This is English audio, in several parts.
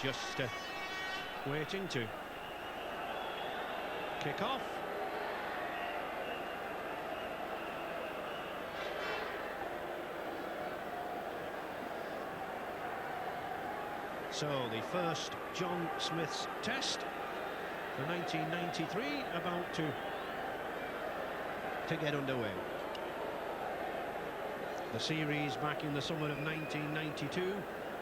just waiting to kick off. So the first John Smith's Test for 1993 about to get underway. The series back in the summer of 1992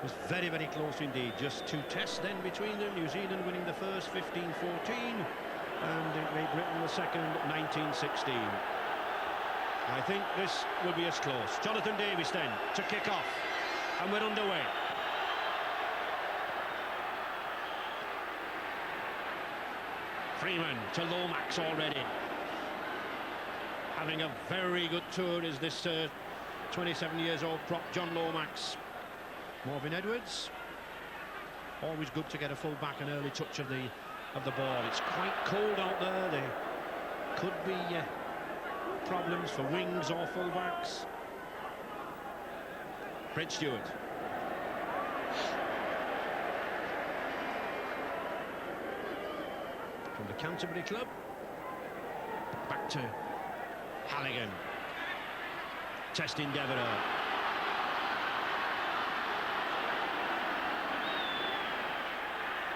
was very, very close indeed. Just 2 tests then between them. New Zealand winning the first 15-14 and Great Britain the second 1916. I think this will be as close. Jonathan Davies then to kick off, and we're underway. Freeman to Lomax already. Having a very good tour is this 27 years old prop, John Lomax. Morvin Edwards. Always good to get a full back, an early touch of the ball. It's quite cold out there. There could be problems for wings or full backs. Brent Stewart. From the Canterbury club. Back to Halligan. Testing Devereux.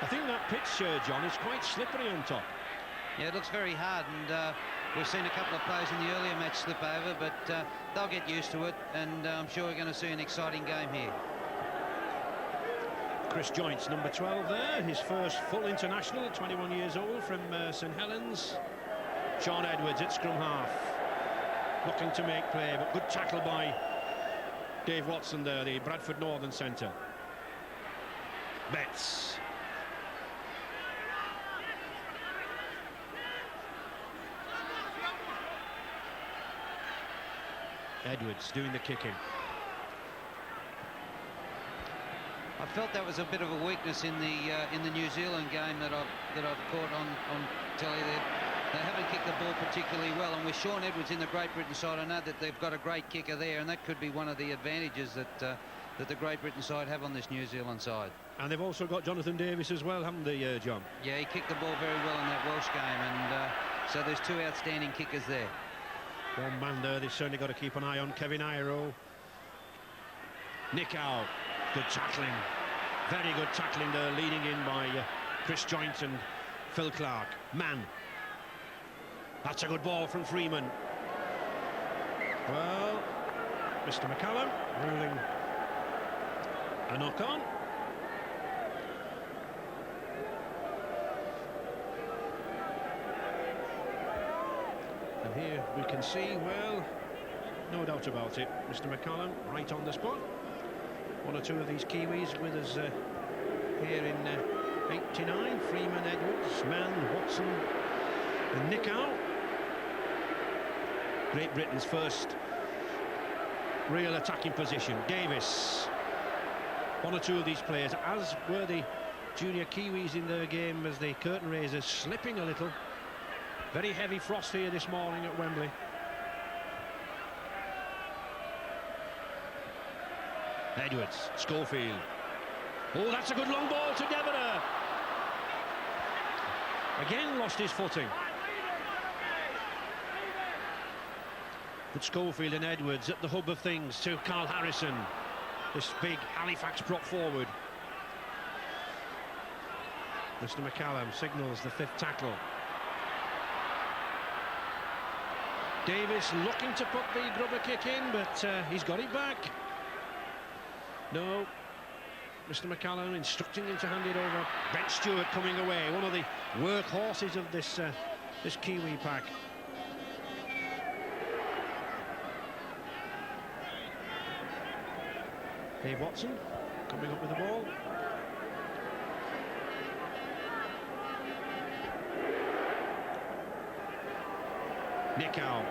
I think that pitch, John, is quite slippery on top. Yeah, it looks very hard, and we've seen a couple of players in the earlier match slip over, but they'll get used to it, and I'm sure we're going to see an exciting game here. Chris Joynt's number 12 there, his first full international, 21 years old, from St Helens. Sean Edwards at scrum half, looking to make play, but good tackle by Dave Watson there, the Bradford Northern centre. Betts. Edwards doing the kicking. I felt that was a bit of a weakness in the New Zealand game that I've caught on telly. They haven't kicked the ball particularly well, and with Sean Edwards in the Great Britain side, I know that they've got a great kicker there, and that could be one of the advantages that the Great Britain side have on this New Zealand side. And they've also got Jonathan Davies as well, haven't they, John? Yeah, he kicked the ball very well in that Welsh game, and so there's 2 outstanding kickers there. One man there they've certainly got to keep an eye on, Kevin Iro. Nick Howe, good tackling. Very good tackling there, leading in by Chris Joynt and Phil Clark. Mann. That's a good ball from Freeman. Well, Mr. McCallum ruling a knock-on. And here we can see, well, no doubt about it, Mr. McCallum right on the spot. 1 or 2 of these Kiwis with us here in 89. Freeman, Edwards, Mann, Watson and Nick Howe. Great Britain's first real attacking position. Davis. 1 or 2 of these players, as were the junior Kiwis in their game as the curtain raisers, slipping a little. Very heavy frost here this morning at Wembley. Edwards, Schofield. Oh, that's a good long ball to Devereux. Again lost his footing. But Schofield and Edwards at the hub of things to Carl Harrison, this big Halifax prop forward. Mr. McCallum signals the 5th tackle. Davis looking to put the grubber kick in, but he's got it back. No. Mr. McCallum instructing him to hand it over. Brent Stewart coming away, one of the workhorses of this Kiwi pack. Dave Watson coming up with the ball. Nick Howe,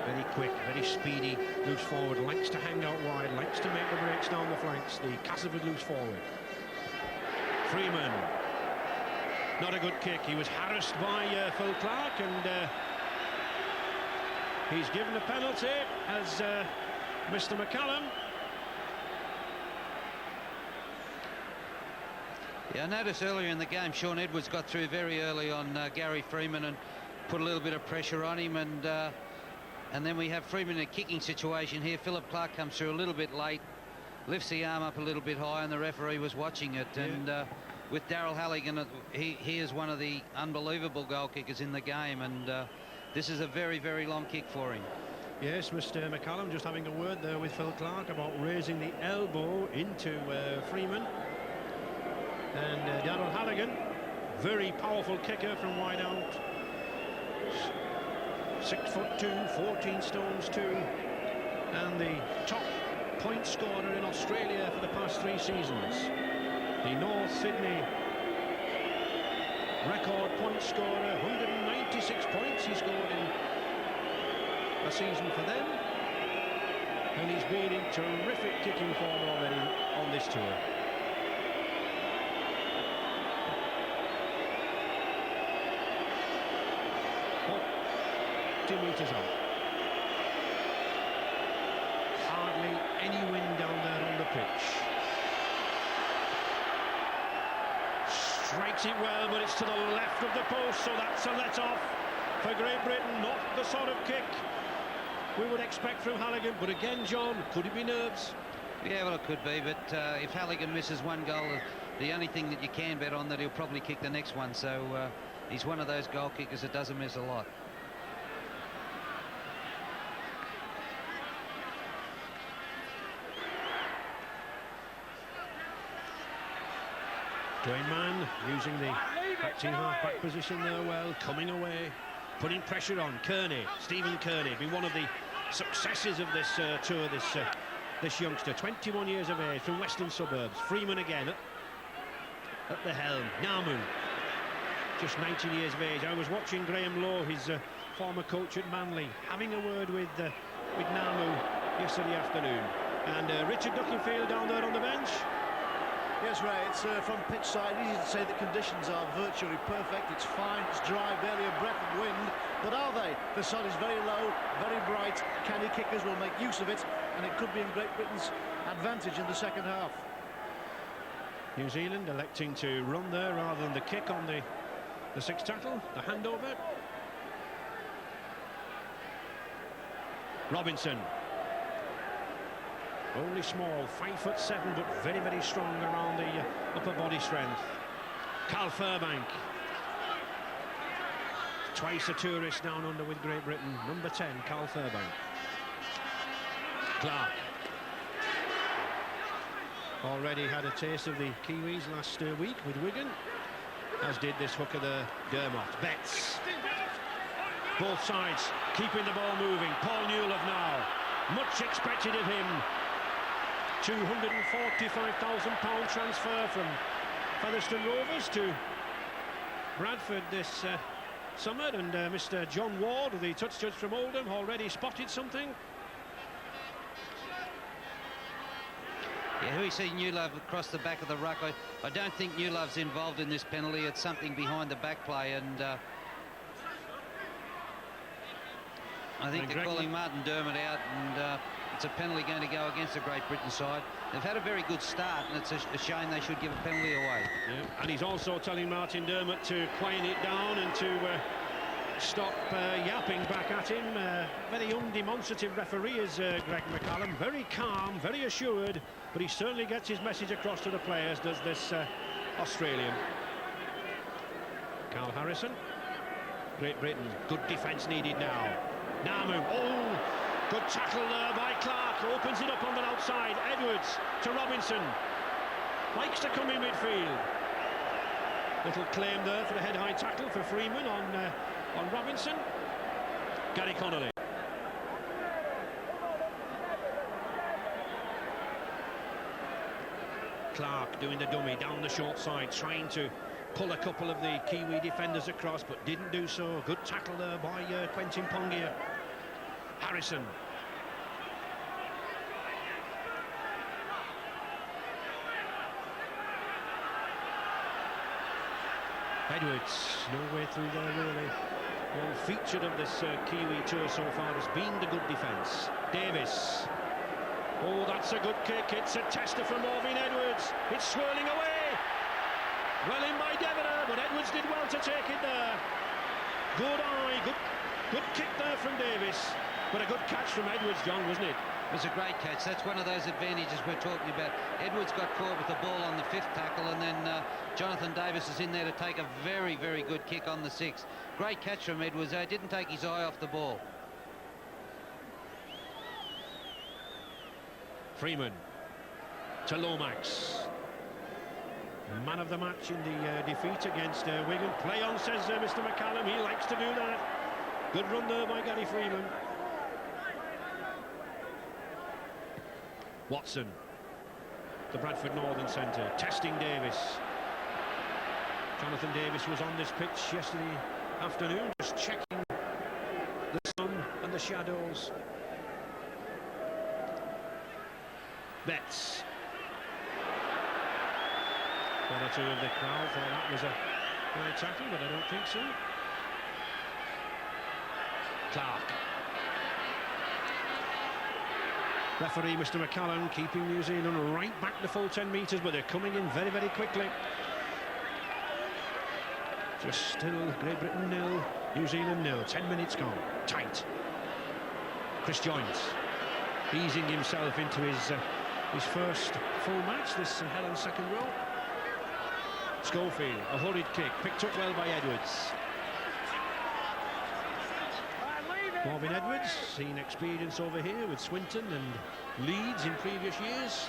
very quick, very speedy, moves forward, likes to hang out wide, likes to make the breaks down the flanks. The Castleford moves forward. Freeman, not a good kick. He was harassed by Phil Clark, and he's given a penalty as Mr. McCallum. Yeah, I noticed earlier in the game Shaun Edwards got through very early on Gary Freeman and put a little bit of pressure on him, and then we have Freeman in a kicking situation here. Philip Clark comes through a little bit late, lifts the arm up a little bit high, and the referee was watching it. Yeah. And with Daryl Halligan, he is one of the unbelievable goal kickers in the game, and this is a very, very long kick for him. Yes, Mr. McCallum just having a word there with Phil Clark about raising the elbow into Freeman. And Daryl Halligan, very powerful kicker from wide out. 6'2", 14 stones 2, and the top point scorer in Australia for the past 3 seasons. The North Sydney record point scorer, 196 points he scored in a season for them, and he's been in terrific kicking form already on this tour. Meters out. Hardly any wind down there on the pitch. Strikes it well, but it's to the left of the post, so that's a let-off for Great Britain. Not the sort of kick we would expect from Halligan, but again, John, could it be nerves? Yeah, well, it could be, but if Halligan misses one goal, the only thing that you can bet on that he'll probably kick the next one, so he's one of those goal kickers that doesn't miss a lot. Dwayne Mann using the acting half-back position there well, coming away, putting pressure on. Kearney, Stephen Kearney, been one of the successes of this tour, this youngster, 21 years of age, from Western Suburbs. Freeman again at the helm. Namu, just 19 years of age. I was watching Graham Lowe, his former coach at Manly, having a word with Namu yesterday afternoon. And Richard Duckingfield down there on the bench. Yes, Ray, it's from pitch side, easy to say the conditions are virtually perfect. It's fine, it's dry, barely a breath of wind. But are they? The sun is very low, very bright. Canny kickers will make use of it, and it could be in Great Britain's advantage in the second half. New Zealand electing to run there rather than the kick on the sixth tackle, the handover. Robinson. Only small, 5'7", but very, very strong around the upper body strength. Carl Fairbank. Twice a tourist down under with Great Britain. Number 10, Carl Fairbank. Clark. Already had a taste of the Kiwis last week with Wigan, as did this hooker there, Dermot. Betts. Both sides keeping the ball moving. Paul Newlove now. Much expected of him. £245,000 transfer from Featherstone Rovers to Bradford this summer, and Mr. John Ward, the touch judge from Oldham, already spotted something. Yeah, we see Newlove across the back of the ruck. I don't think Newlove's involved in this penalty. It's something behind the back play, and I think they're calling Martin Dermott out, and it's a penalty going to go against the Great Britain side. They've had a very good start, and it's a shame they should give a penalty away. Yeah, and he's also telling Martin Dermott to quiet it down and to stop yapping back at him. Very undemonstrative referee is Greg McCallum. Very calm, very assured, but he certainly gets his message across to the players, does this Australian. Carl Harrison. Great Britain, good defence needed now. Namu, oh, good tackle there by Clark, opens it up on the outside. Edwards to Robinson, likes to come in midfield. Little claim there for the head-high tackle for Freeman on Robinson. Gary Connolly. Clark doing the dummy down the short side, trying to pull a couple of the Kiwi defenders across, but didn't do so. Good tackle there by Quentin Pongia. Harrison. Edwards, no way through there really. All featured of this Kiwi tour so far has been the good defence. Davis. Oh, that's a good kick. It's a tester from Morvin Edwards. It's swirling away. Well in by Devereux, but Edwards did well to take it there. Good eye, good kick there from Davis. But a good catch from Edwards, John, wasn't it? It was a great catch. That's one of those advantages we're talking about. Edwards got caught with the ball on the 5th tackle, and then Jonathan Davis is in there to take a very, very good kick on the 6th. Great catch from Edwards. Didn't take his eye off the ball. Freeman to Lomax. Man of the match in the defeat against Wigan. Play on, says Mr. McCallum. He likes to do that. Good run there by Gary Freeman. Watson, the Bradford Northern centre, testing Davis. Jonathan Davis was on this pitch yesterday afternoon, just checking the sun and the shadows. Betts. One or two of the crowd thought that was a right tackle, but I don't think so. Clark. Referee Mr. McCallum keeping New Zealand right back the full 10 metres, but they're coming in very, very quickly. Just still Great Britain 0, New Zealand 0. 10 minutes gone. Tight. Chris Joynes easing himself into his first full match, this Helen's second row. Schofield, a hurried kick, picked up well by Edwards. Marvin Edwards, seen experience over here with Swinton and Leeds in previous years.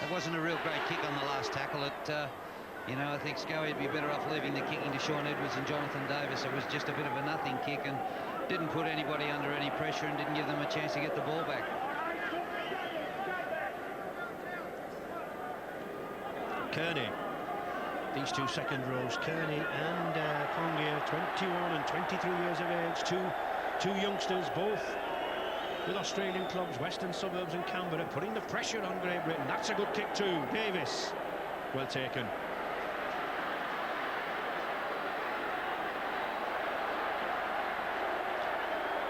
That wasn't a real great kick on the last tackle. You know, I think Scully would be better off leaving the kicking to Shaun Edwards and Jonathan Davis. It was just a bit of a nothing kick and didn't put anybody under any pressure and didn't give them a chance to get the ball back. Kearney, these two second rows, Kearney and Pongia, 21 and 23 years of age, two youngsters, both with Australian clubs, Western Suburbs and Canberra, putting the pressure on Great Britain. That's a good kick too. Davis, well taken.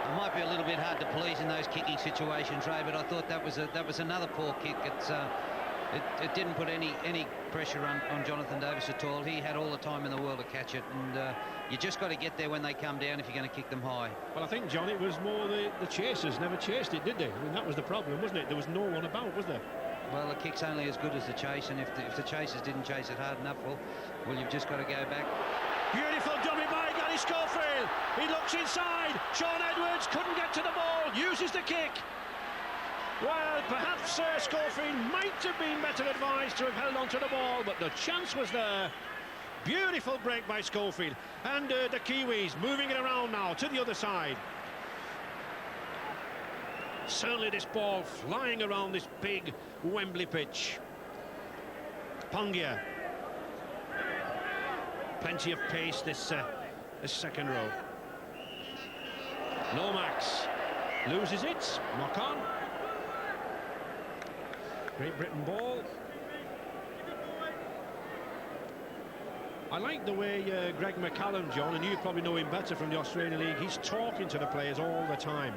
It might be a little bit hard to please in those kicking situations, Ray, but I thought that was another poor kick. It didn't put any pressure on Jonathan Davis at all. He had all the time in the world to catch it, and you just got to get there when they come down if you're going to kick them high. Well, I think, John, it was more the chasers never chased it, did they? I mean, that was the problem, wasn't it? There was no one about, was there? Well, the kick's only as good as the chase, and if the chasers didn't chase it hard enough, well, you've just got to go back. Beautiful dummy by Gary Schofield. He looks inside. Shaun Edwards couldn't get to the ball. Uses the kick. Well, perhaps Schofield might have been better advised to have held on to the ball, but the chance was there. Beautiful break by Schofield. And the Kiwis moving it around now to the other side. Certainly this ball flying around this big Wembley pitch. Pongia. Plenty of pace this second row. Lomax loses it. Knock on. Great Britain ball. I like the way Greg McCallum, John, and you probably know him better from the Australian League, he's talking to the players all the time.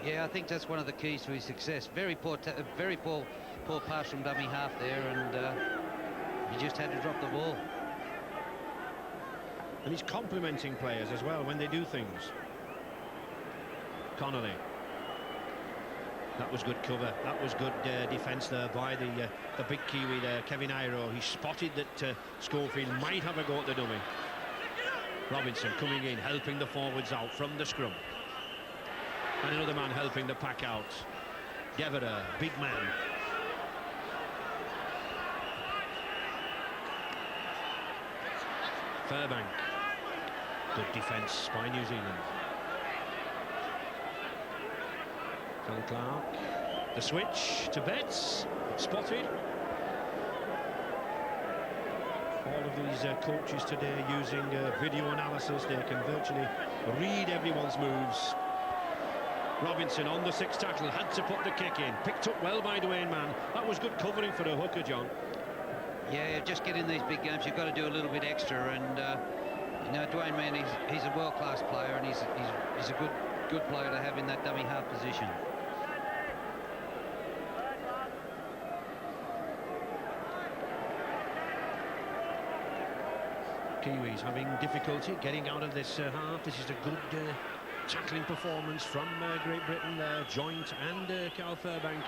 Yeah, I think that's one of the keys to his success. Very poor pass from dummy half there, and he just had to drop the ball. And he's complimenting players as well when they do things. Connolly. That was good cover. That was good defence there by the big Kiwi there, Kevin Iro. He spotted that Schofield might have a go at the dummy. Robinson coming in, helping the forwards out from the scrum. And another man helping the pack out. Devereux, big man. Fairbank. Good defence by New Zealand. Phil Clark. The switch to Betts. Spotted. All of these coaches today using video analysis. They can virtually read everyone's moves. Robinson on the sixth tackle, had to put the kick in. Picked up well by Dwayne Mann. That was good covering for a hooker, John. Yeah, just get in these big games, you've got to do a little bit extra, and you know, Dwayne Mann, he's a world-class player, and he's a good player to have in that dummy half position. Kiwis having difficulty getting out of this half. This is a good tackling performance from Great Britain there. Joint and Cal Fairbank.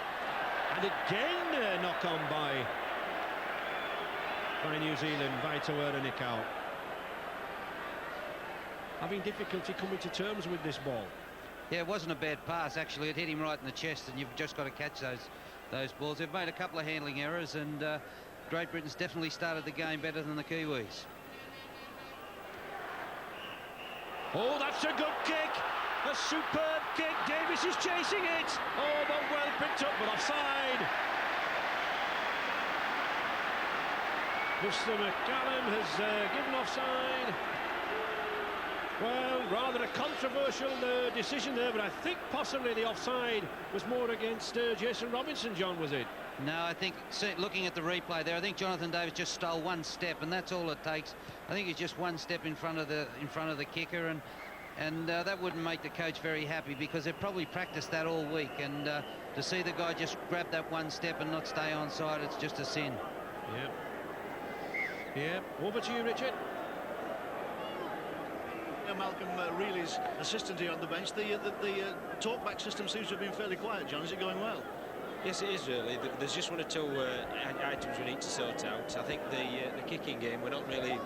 And again knock on by New Zealand, by Tawera Nikau. Having difficulty coming to terms with this ball. Yeah, it wasn't a bad pass, actually. It hit him right in the chest, and you've just got to catch those balls. They've made a couple of handling errors, and Great Britain's definitely started the game better than the Kiwis. Oh, that's a good kick. A superb kick. Davis is chasing it. Oh, but well picked up, but offside. Mr. McCallum has given offside. Well, rather a controversial decision there, but I think possibly the offside was more against Jason Robinson, John, was it? No, I think, looking at the replay there, I think Jonathan Davis just stole one step, and that's all it takes. I think he's just one step in front of the kicker, and that wouldn't make the coach very happy, because they've probably practiced that all week, and to see the guy just grab that one step and not stay onside, it's just a sin. Yeah. Over to you, Richard. Malcolm Reilly's assistant here on the bench. The talkback system seems to have been fairly quiet, John. Is it going well? Yes, it is really. There's just one or two items we need to sort out. I think the kicking game, we're not really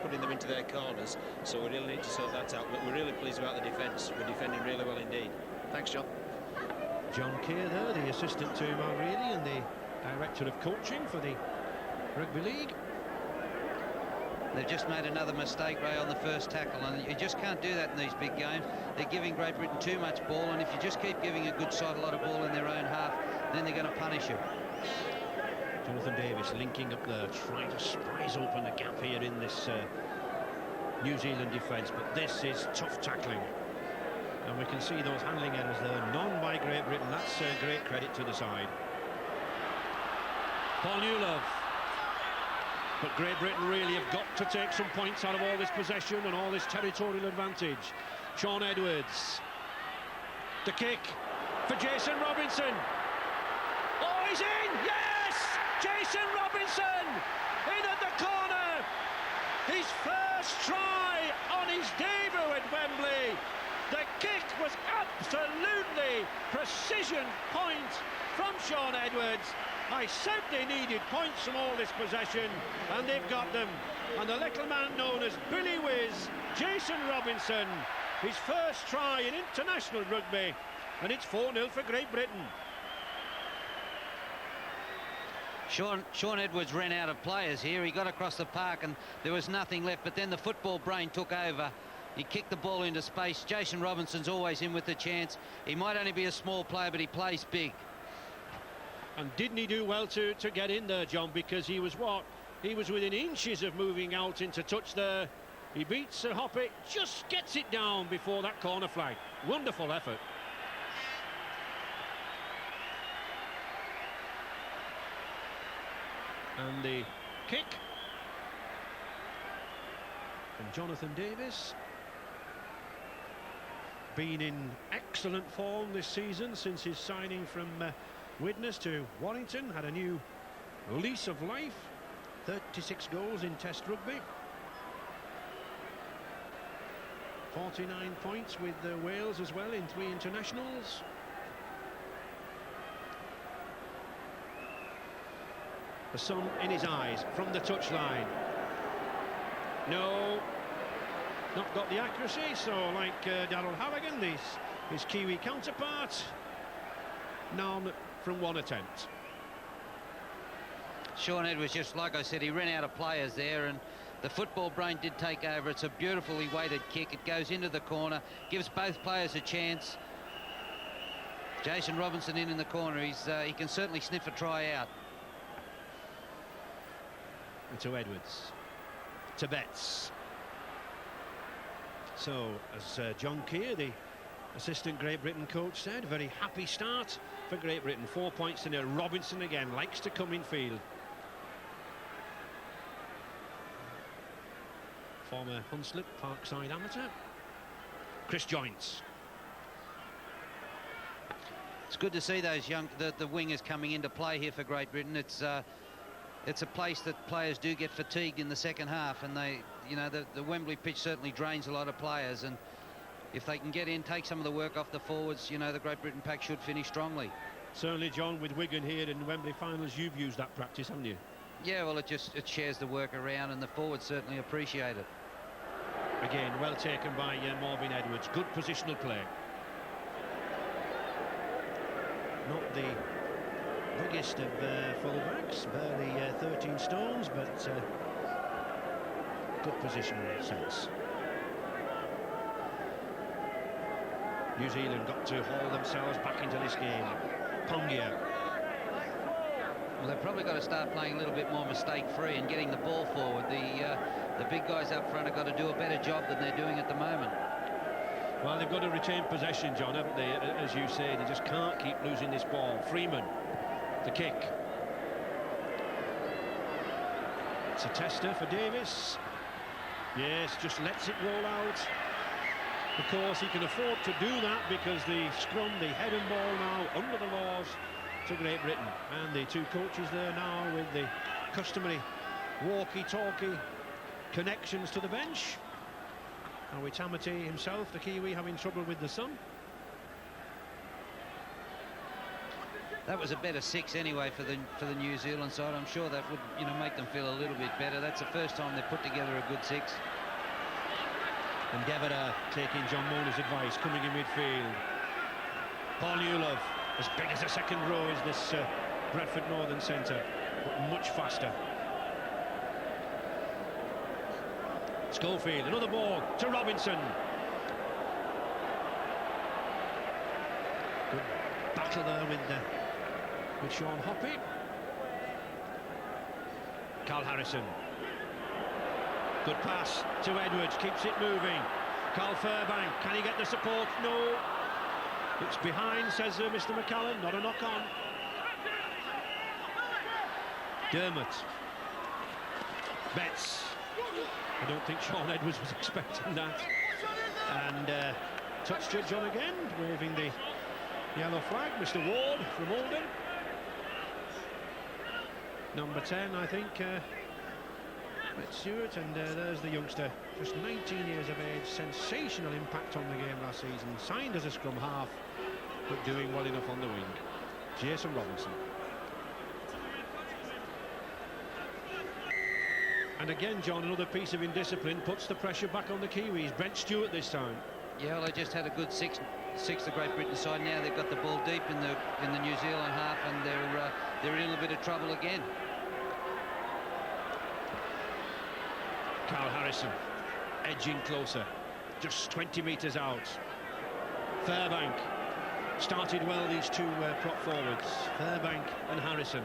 putting them into their corners, so we really need to sort that out. But we're really pleased about the defence. We're defending really well indeed. Thanks, John. John Keir there, the assistant to Mark Reilly and the director of coaching for the Rugby League. They've just made another mistake, Ray, on the first tackle, and you just can't do that in these big games. They're giving Great Britain too much ball, and if you just keep giving a good side a lot of ball in their own half, then they're going to punish you. Jonathan Davis linking up there, trying to spice open a gap here in this New Zealand defence, but this is tough tackling. And we can see those handling errors there, none by Great Britain. That's great credit to the side. Paul Newlove. But Great Britain really have got to take some points out of all this possession and all this territorial advantage. Shaun Edwards. The kick for Jason Robinson. Oh, he's in! Yes! Jason Robinson in at the corner. His first try on his debut at Wembley. The kick was absolutely precision point from Shaun Edwards. I said they needed points from all this possession, and they've got them. And the little man known as Billy Whiz, Jason Robinson, his first try in international rugby, and it's 4-0 for Great Britain. Shaun Edwards ran out of players here. He got across the park and there was nothing left, but then the football brain took over. He kicked the ball into space. Jason Robinson's always in with the chance. He might only be a small player, but he plays big. And didn't he do well to get in there, John, because he was he was within inches of moving out into touch there. He beats Hoppe, just gets it down before that corner flag. Wonderful effort. And the kick from Jonathan Davis. Been in excellent form this season since his signing from Widnes to Warrington. Had a new lease of life. 36 goals in Test rugby. 49 points with Wales as well in 3 internationals. The sun in his eyes from the touchline. No, not got the accuracy, so like Darrell Halligan, his Kiwi counterpart, none from one attempt. Shaun Edwards, just like I said, he ran out of players there, and the football brain did take over. It's a beautifully weighted kick. It goes into the corner, gives both players a chance. Jason Robinson in the corner. He can certainly sniff a try out. And to Edwards, to Betts. So, as John Keir, the assistant Great Britain coach, said, a very happy start for Great Britain. 4 points to nil. Robinson again likes to come in field. Former Hunslet Parkside amateur, Chris Joynt. It's good to see those young the wingers coming into play here for Great Britain. It's it's a place that players do get fatigued in the second half, and they, you know, the Wembley pitch certainly drains a lot of players, and if they can get in, take some of the work off the forwards, you know, the Great Britain pack should finish strongly. Certainly, John, with Wigan here in Wembley finals, you've used that practice, haven't you? Yeah, well, it shares the work around, and the forwards certainly appreciate it. Again, well taken by Marvin Edwards. Good positional play. Not the biggest of full-backs, barely 13 stones, but good positional sense. New Zealand got to haul themselves back into this game. Pongia. Well, they've probably got to start playing a little bit more mistake-free and getting the ball forward. The big guys up front have got to do a better job than they're doing at the moment. Well, they've got to retain possession, John, haven't they? As you say, they just can't keep losing this ball. Freeman, the kick. It's a tester for Davis. Yes, just lets it roll out. Of course, he can afford to do that because the scrum, the head and ball now under the laws to Great Britain. And the two coaches there now with the customary walkie-talkie connections to the bench. Howie Tamati himself, the Kiwi, having trouble with the sun. That was a better six anyway for the New Zealand side. I'm sure that would, you know, make them feel a little bit better. That's the first time they've put together a good six. And Devera taking John Mona's advice, coming in midfield. Paul Newlove, as big as a second row is this Bradford Northern centre, but much faster. Schofield, another ball to Robinson. Good battle there with Sean Hoppy. Carl Harrison. Good pass to Edwards, keeps it moving. Carl Fairbank, can he get the support? No. It's behind, says Mr. McCallum, not a knock on. Dermot. Betts. I don't think Sean Edwards was expecting that. And touch judge on again, waving the yellow flag. Mr. Ward from Oldham. Number 10, I think, Brett Stewart, and there's the youngster, just 19 years of age. Sensational impact on the game last season. Signed as a scrum half, but doing well enough on the wing. Jason Robinson. And again, John, another piece of indiscipline puts the pressure back on the Kiwis. Brent Stewart this time. Yeah, well, they just had a good six the Great Britain side. Now they've got the ball deep in the New Zealand half, and they're in a little bit of trouble again. Carl Harrison edging closer, just 20 metres out. Fairbank started well, these two prop forwards, Fairbank and Harrison.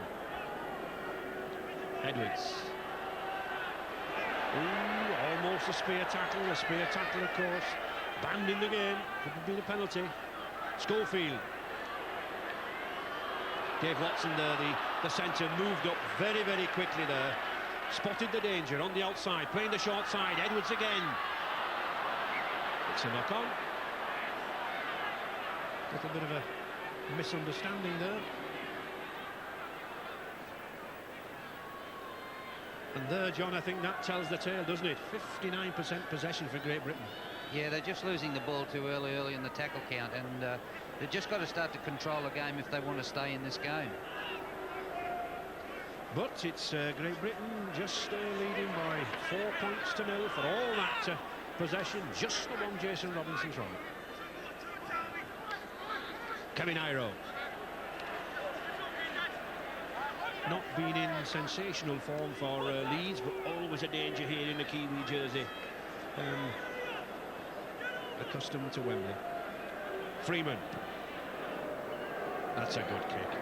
Edwards. Ooh, almost a spear tackle. A spear tackle, of course, banned in the game. Could have been a penalty. Schofield. Dave Watson there, the centre, moved up very, very quickly there. Spotted the danger on the outside, playing the short side. Edwards again. It's a knock-on. Little bit of a misunderstanding there. And there, John, I think that tells the tale, doesn't it? 59% possession for Great Britain. Yeah, they're just losing the ball too early in the tackle count, and they've just got to start to control the game if they want to stay in this game. But it's Great Britain just leading by 4 points to 0 for all that possession. Just the one Jason Robinson's wrong. Kevin Iro. Not been in sensational form for Leeds, but always a danger here in the Kiwi jersey. Accustomed to Wembley. Freeman. That's a good kick.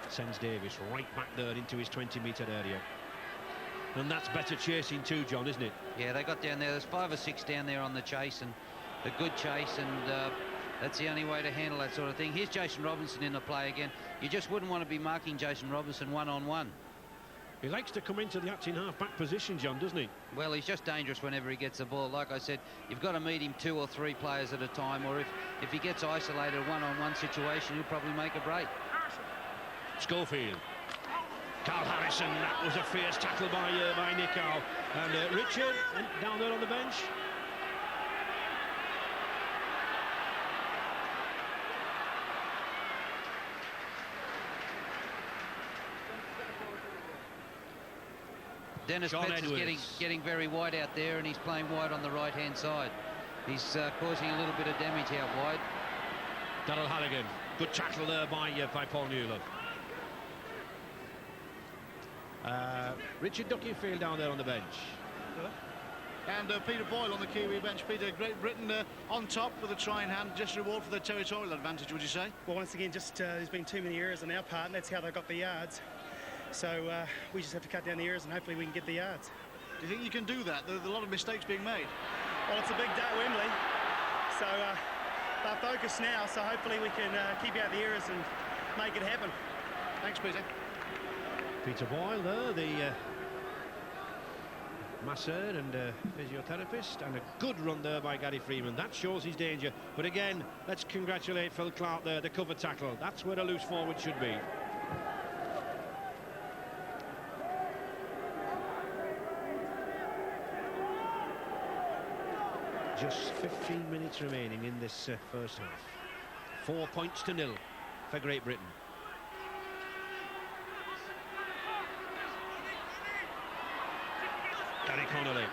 Sends Davis right back there into his 20-metre area. And that's better chasing too, John, isn't it? Yeah, they got down there. There's 5 or 6 down there on the chase, and a good chase, and that's the only way to handle that sort of thing. Here's Jason Robinson in the play again. You just wouldn't want to be marking Jason Robinson one-on-one. He likes to come into the acting half-back position, John, doesn't he? Well, he's just dangerous whenever he gets the ball. Like I said, you've got to meet him 2 or 3 players at a time, or if he gets isolated one-on-one situation, he'll probably make a break. Schofield. Carl Harrison, that was a fierce tackle by Nick Howe. And Richard down there on the bench. Dennis John Betts is Edwards. getting very wide out there, and he's playing wide on the right-hand side. He's causing a little bit of damage out wide. Donald Halligan, good tackle there by Paul Newlove. Richard Duckingfield down there on the bench. And Peter Boyle on the Kiwi bench. Peter, Great Britain on top with a try in hand. Just reward for their territorial advantage, would you say? Well, once again, just there's been too many errors on our part, and that's how they got the yards. So we just have to cut down the errors, and hopefully we can get the yards. Do you think you can do that? There's a lot of mistakes being made. Well, it's a big day at Wembley, so they're focused now, so hopefully we can keep out the errors and make it happen. Thanks, Peter. Peter Boyle there, the masseur and physiotherapist, and a good run there by Gary Freeman. That shows his danger. But again, let's congratulate Phil Clark there, the cover tackle. That's where a loose forward should be. Just 15 minutes remaining in this first half. 4 points to 0 for Great Britain. Gary Connolly,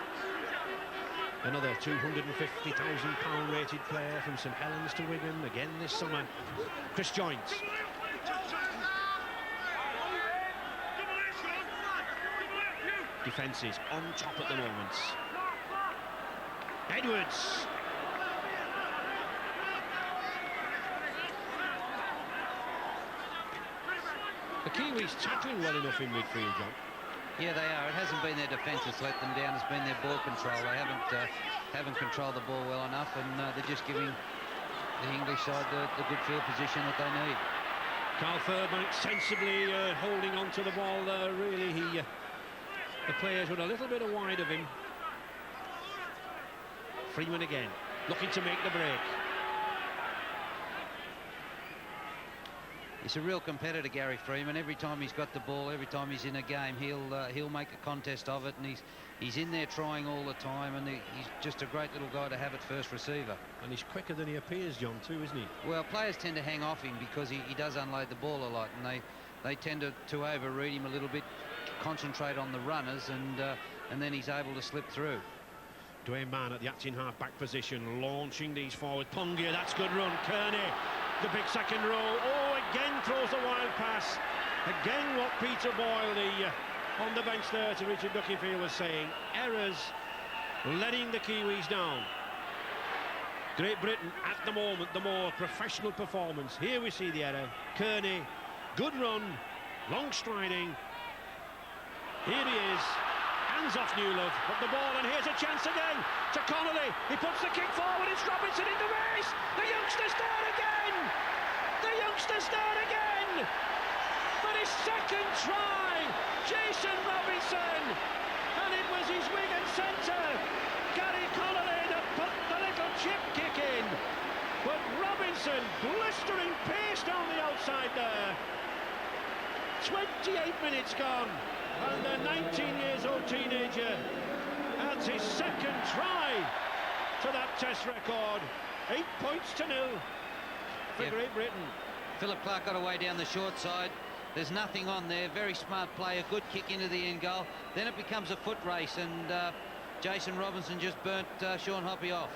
another £250,000 rated player from St Helens to Wigan again this summer. Chris Joynes. Defence is on top at the moment. Edwards. The Kiwis tackling well enough in midfield, John. Yeah, they are. It hasn't been their defence that's let them down. It's been their ball control. They haven't controlled the ball well enough, and they're just giving the English side the good field position that they need. Carl Fairbank sensibly holding on to the ball there. Really, the players were a little bit wide of him. Freeman again, looking to make the break. He's a real competitor, Gary Freeman. Every time he's got the ball, every time he's in a game, he'll make a contest of it, and he's in there trying all the time, and he's just a great little guy to have at first receiver. And he's quicker than he appears, John, too, isn't he? Well, players tend to hang off him because he does unload the ball a lot, and they tend to overread him a little bit, concentrate on the runners, and then he's able to slip through. Dwayne Mann at the acting half-back position, launching these forward. Pungia, that's good run. Kearney, the big second row. Oh, again throws a wild pass. Again, what Peter Boyle, on the bench there to Richard Duckingfield, was saying. Errors letting the Kiwis down. Great Britain, at the moment, the more professional performance. Here we see the error. Kearney, good run, long striding. Here he is. Hands off Newlove, but the ball, and here's a chance again to Connolly. He puts the kick forward. It's Robinson in the race. The youngster's there again. The youngster's there again. For his second try, Jason Robinson, and it was his Wigan centre, Gary Connolly, that put the little chip kick in. But Robinson, blistering pace down the outside there. 28 minutes gone. And the 19-year-old teenager adds his second try to that Test record. 8 points to 0 for Great Britain. Philip Clark got away down the short side. There's nothing on there. Very smart play. A good kick into the end goal. Then it becomes a foot race, and Jason Robinson just burnt Sean Hoppe off.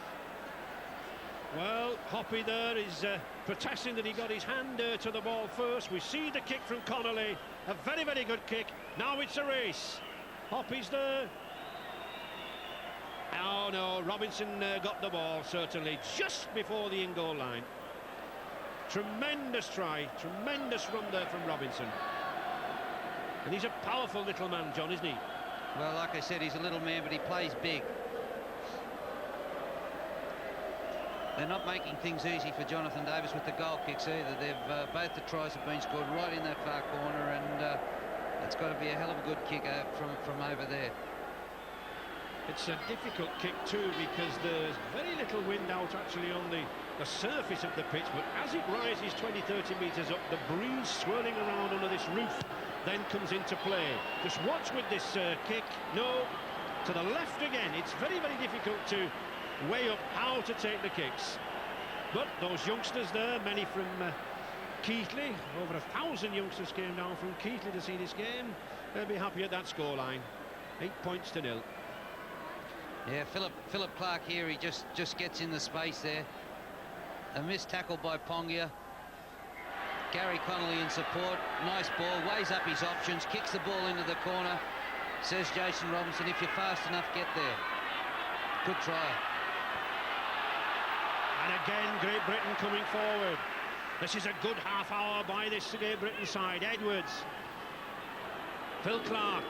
Well, Hoppe there is protesting that he got his hand to the ball first. We see the kick from Connolly. A very, very good kick. Now it's a race. Hoppe's there. Oh, no, Robinson got the ball, certainly, just before the in-goal line. Tremendous try, tremendous run there from Robinson. And he's a powerful little man, John, isn't he? Well, like I said, he's a little man, but he plays big. They're not making things easy for Jonathan Davis with the goal kicks either. Both the tries have been scored right in that far corner, and it's got to be a hell of a good kick from over there. It's a difficult kick too, because there's very little wind out actually on the surface of the pitch, but as it rises 20-30 metres up, the breeze swirling around under this roof then comes into play. Just watch with this kick. No, to the left again. It's very, very difficult to weigh up how to take the kicks. But those youngsters there, many from Keighley, over 1,000 youngsters came down from Keighley to see this game. They'll be happy at that scoreline. 8 points to 0. Yeah, Philip Clark here, he just gets in the space there. A missed tackle by Pongia. Gary Connolly in support. Nice ball, weighs up his options, kicks the ball into the corner. Says Jason Robinson, if you're fast enough, get there. Good try. And again, Great Britain coming forward. This is a good half hour by this Great Britain side. Edwards. Phil Clark.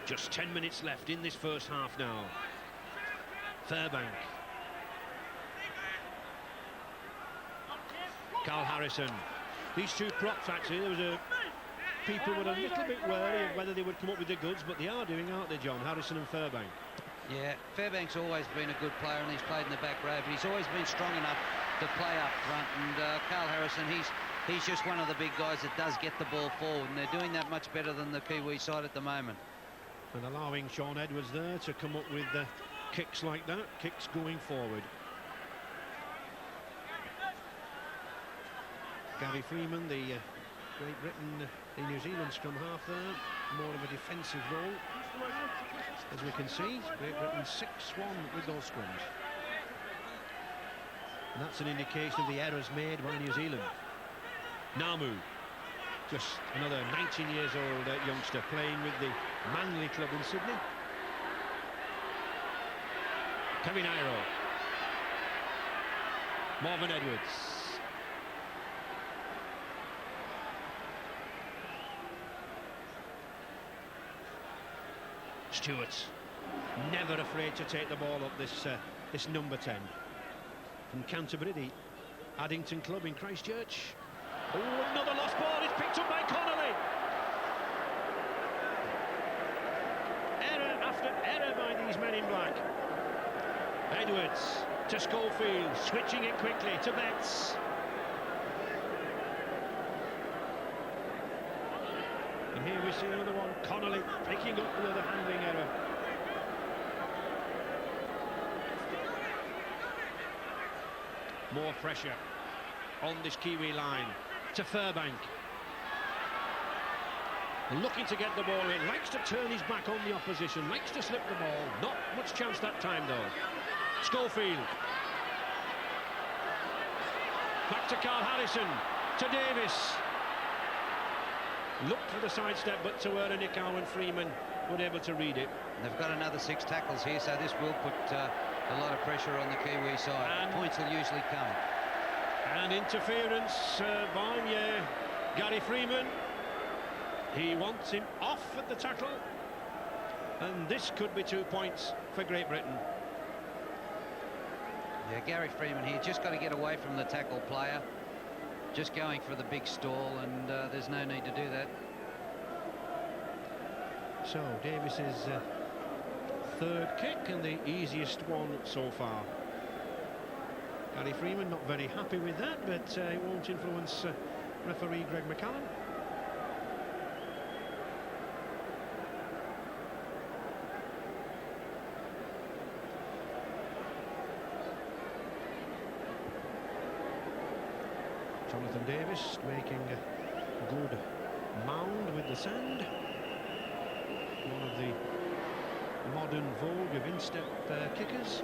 Just 10 minutes left in this first half now. Fairbank. Carl Harrison. These two props, actually, there was people were a little bit wary of whether they would come up with the goods, but they are doing, aren't they, John? Harrison and Fairbank. Yeah, Fairbank's always been a good player, and he's played in the back row, but he's always been strong enough to play up front. And Carl Harrison, he's just one of the big guys that does get the ball forward, and they're doing that much better than the Kiwi side at the moment. And allowing Shaun Edwards there to come up with kicks like that, kicks going forward. Gary Freeman, the Great Britain, the New Zealand scrum half there, more of a defensive role. As we can see, Great Britain 6-1 with those scrums. And that's an indication of the errors made by New Zealand. Namu, just another 19 years old youngster playing with the Manly club in Sydney. Kevin Iro. Marvin Edwards. Stewart, never afraid to take the ball up, this number 10 from Canterbury, the Addington club in Christchurch. Oh, another lost ball. It's picked up by Connolly. Error after error by these men in black. Edwards to Schofield, switching it quickly to Betts. And here we see another one, Connolly picking up another handling error. More pressure on this Kiwi line to Fairbank. Looking to get the ball in, likes to turn his back on the opposition, likes to slip the ball. Not much chance that time though. Schofield. Back to Carl Harrison, to Davis. Looked for the sidestep, but to where Nikau and Freeman were able to read it. They've got another 6 tackles here, so this will put a lot of pressure on the Kiwi side. And points will usually come. And interference by Gary Freeman. He wants him off at the tackle. And this could be 2 points for Great Britain. Yeah, Gary Freeman here, just got to get away from the tackle player. Just going for the big stall, and there's no need to do that. So Davis's third kick, and the easiest one so far. Gary Freeman not very happy with that, but it won't influence referee Greg McCallum. Jonathan Davis making a good mound with the sand. One of the modern vogue of instep kickers.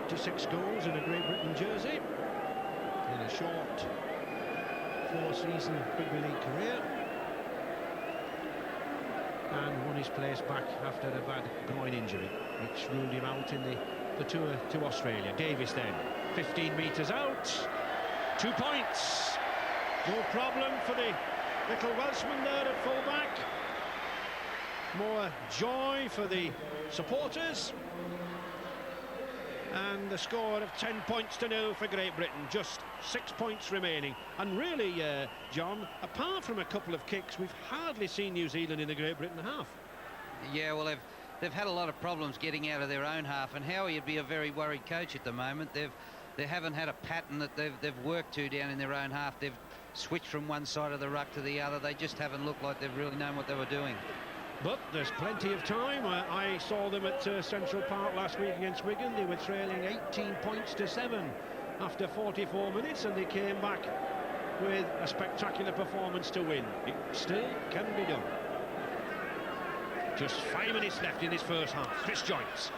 "36 goals in a Great Britain jersey in a short 4-season rugby league career, and won his place back after a bad groin injury which ruled him out in the tour to Australia. Davis then 15 metres out, 2 points. No problem for the little Welshman there at full-back. More joy for the supporters. And the score of 10 points to 0 for Great Britain. Just 6 points remaining. And really, John, apart from a couple of kicks, we've hardly seen New Zealand in the Great Britain half. Yeah, well, they've had a lot of problems getting out of their own half, and Howie would be a very worried coach at the moment. They haven't had a pattern that they've worked to down in their own half. They've switched from one side of the ruck to the other. They just haven't looked like they've really known what they were doing. But there's plenty of time. I saw them at Central Park last week against Wigan. They were trailing 18 points to 7 after 44 minutes, and they came back with a spectacular performance to win. It still can be done. Just 5 minutes left in this first half. Chris Joynt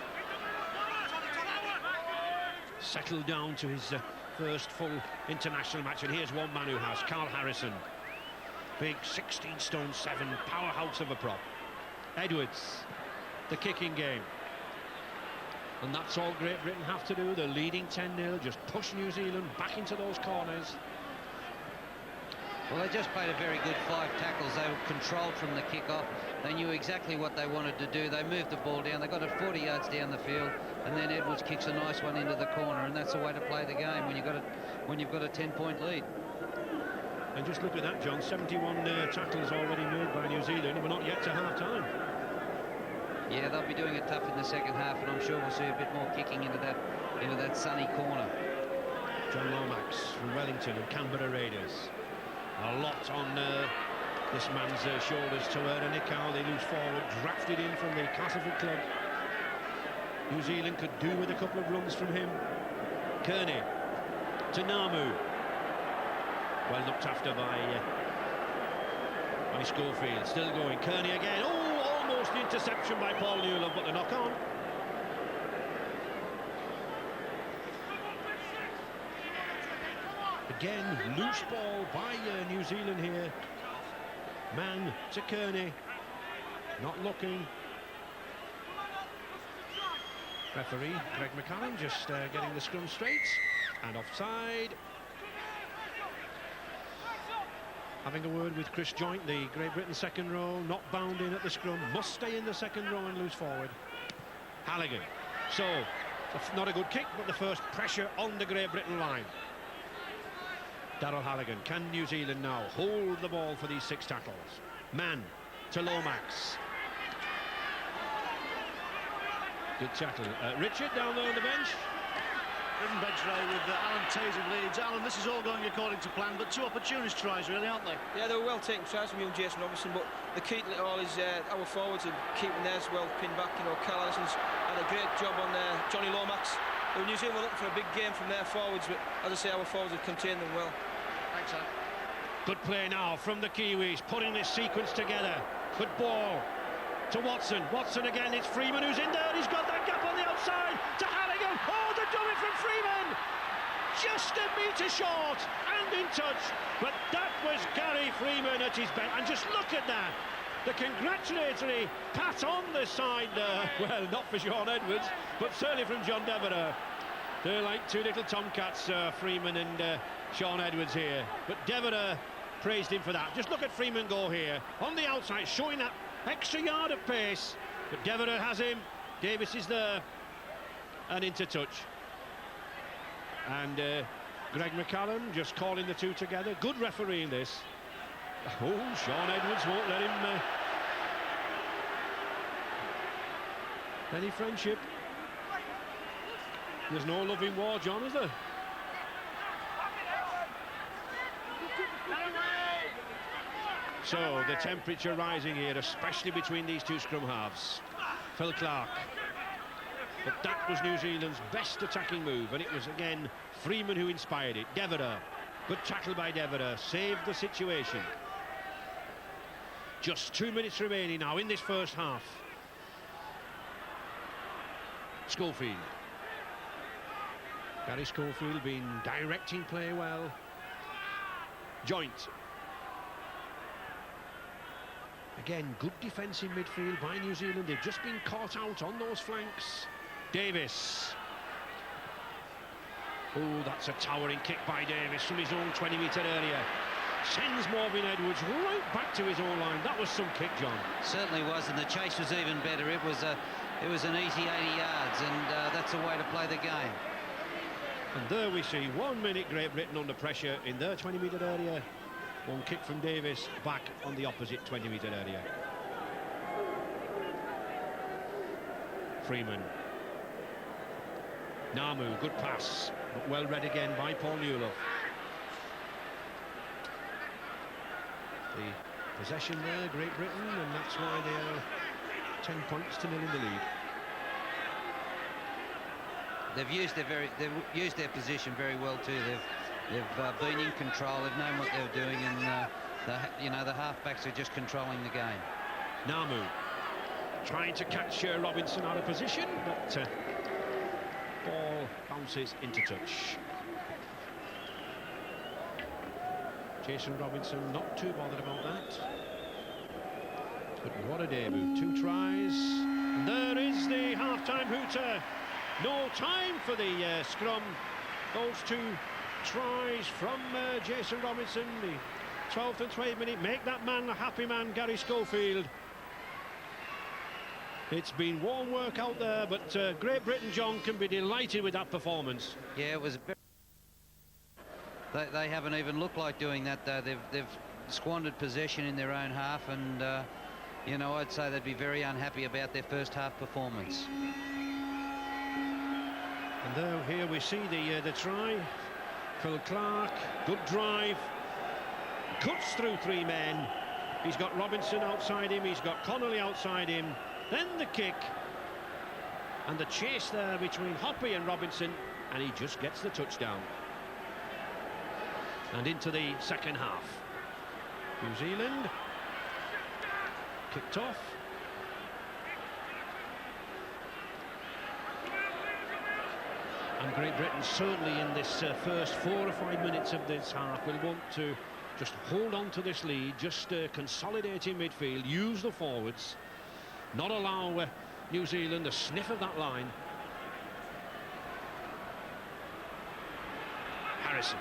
settled down to his first full international match, and here's one man who has, Carl Harrison. Big 16 stone 7 powerhouse of a prop. Edwards, the kicking game. And that's all Great Britain have to do. They're leading 10-0, just push New Zealand back into those corners. Well, they just played a very good 5 tackles. They were controlled from the kick-off. They knew exactly what they wanted to do. They moved the ball down. They got it 40 yards down the field, and then Edwards kicks a nice one into the corner, and that's the way to play the game when you've got a 10-point lead. And just look at that, John. 71 tackles already made by New Zealand, and we're not yet to half-time. Yeah, they'll be doing it tough in the second half, and I'm sure we'll see a bit more kicking into that sunny corner. John Lomax from Wellington and Canberra Raiders. A lot on this man's shoulders to earn a nick out. They lose forward, drafted in from the Castleford club. New Zealand could do with a couple of runs from him. Kearney to Namu. Well looked after by Schofield. Still going. Kearney again. Oh, almost the interception by Paul Newlove, but the knock on. Again, loose ball by New Zealand here. Man to Kearney. Not looking. Referee Greg McCallum just getting the scrum straight. And offside. Having a word with Chris Joynt, the Great Britain second row, not bound in at the scrum, must stay in the second row and lose forward. Halligan. So, not a good kick, but the first pressure on the Great Britain line. Daryl Halligan. Can New Zealand now hold the ball for these 6 tackles? Man to Lomax. Good tackle. Richard down there on the bench. Britain bench Ray with Alan Tays in Leeds. Alan, this is all going according to plan, but 2 opportunist tries really, aren't they? Yeah, they were well taken tries from young Jason Robinson, but the key to it all is our forwards and keeping theirs well pinned back. You know, Carl Harrison's had a great job on Johnny Lomax. New Zealand were looking for a big game from their forwards, but as I say, our forwards have contained them well. Thanks, Alan. Good play now from the Kiwis, putting this sequence together. Good ball to Watson. Watson again, it's Freeman who's in there. He's got that gap on the outside to Halligan. Oh, the dummy from Freeman! Just a metre short and in touch. But that was Gary Freeman at his best. And just look at that. The congratulatory pat on the side there. Well, not for Shaun Edwards, but certainly from John Devereux. They're like 2 little tomcats, Freeman and Shaun Edwards here. But Devereux praised him for that. Just look at Freeman go here. On the outside, showing that extra yard of pace. But Devereux has him. Davis is there. And into touch. And Greg McCallum just calling the 2 together. Good refereeing this. Oh, Shaun Edwards won't let him... any friendship. There's no love in war, John, is there? So the temperature rising here, especially between these 2 scrum halves. Phil Clark. But that was New Zealand's best attacking move, and it was again Freeman who inspired it. Devereux, good tackle by Devereux, saved the situation. Just 2 minutes remaining now in this first half. Schofield. Gary Schofield been directing play well. Joynt. Again, good defence in midfield by New Zealand. They've just been caught out on those flanks. Davis. Oh, that's a towering kick by Davis from his own 20-metre area. Sends Morvin Edwards right back to his own line. That was some kick, John. Certainly was, and the chase was even better. It was it was an easy 80 yards, and that's the way to play the game. And there we see 1 minute Great Britain under pressure in their 20-metre area. One kick from Davis, back on the opposite 20-metre area. Freeman. Namu, good pass, but well read again by Paul Newlove. The possession there, Great Britain, and that's why they are 10 points to 0 in the lead. They've used their position very well too. They've been in control. They've known what they were doing, and the halfbacks are just controlling the game. Namu trying to catch Robinson out of position, but ball bounces into touch. Jason Robinson not too bothered about that. But what a debut. 2 tries. And there is the half-time hooter. No time for the scrum. Those 2 tries from Jason Robinson. The 12th and 12th minute. Make that man a happy man, Gary Schofield. It's been warm work out there, but Great Britain, John, can be delighted with that performance. Yeah, it was. They haven't even looked like doing that, though. They've squandered possession in their own half, and I'd say they'd be very unhappy about their first half performance. And here we see the try. Phil Clark, good drive, cuts through 3 men. He's got Robinson outside him, he's got Connolly outside him. Then the kick, and the chase there between Hoppy and Robinson, and he just gets the touchdown. And into the second half. New Zealand kicked off. And Great Britain certainly in this first 4 or 5 minutes of this half will want to just hold on to this lead, just consolidate in midfield, use the forwards, not allow New Zealand a sniff of that line. Harrison.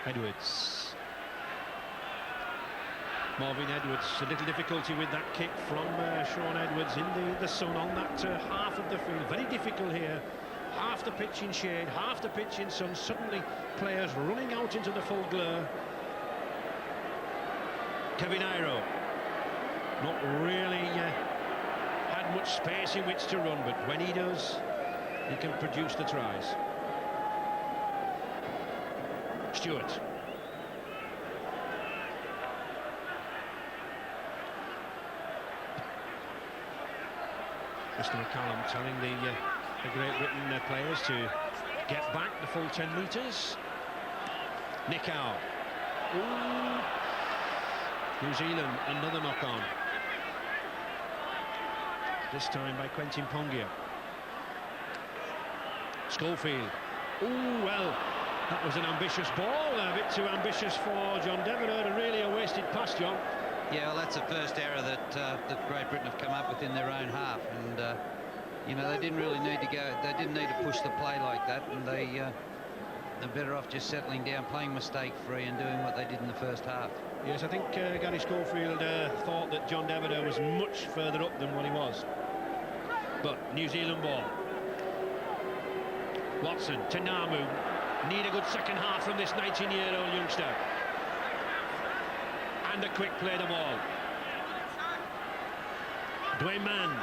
Edwards. Marvin Edwards, a little difficulty with that kick from Sean Edwards in the sun on that half of the field. Very difficult here. Half the pitch in shade, half the pitch in sun. Suddenly players running out into the full glare. Kevin Iro not really had much space in which to run, but when he does, he can produce the tries. Stewart. Mr. McCallum telling the Great Britain players to get back the full 10 metres. Nick Howe. New Zealand, another knock-on. This time by Quentin Pongia. Schofield. Well, that was an ambitious ball, a bit too ambitious for John Devereux, and really a wasted pass, John. Yeah, well, that's the first error that Great Britain have come up with in their own half, and they didn't really need to go. They didn't need to push the play like that, and they're better off just settling down, playing mistake-free, and doing what they did in the first half. Yes, I think Gary Schofield thought that John Devereux was much further up than what he was. But New Zealand ball. Watson to Namu. Need a good second half from this 19-year-old youngster. And a quick play the ball. Dwayne Mann.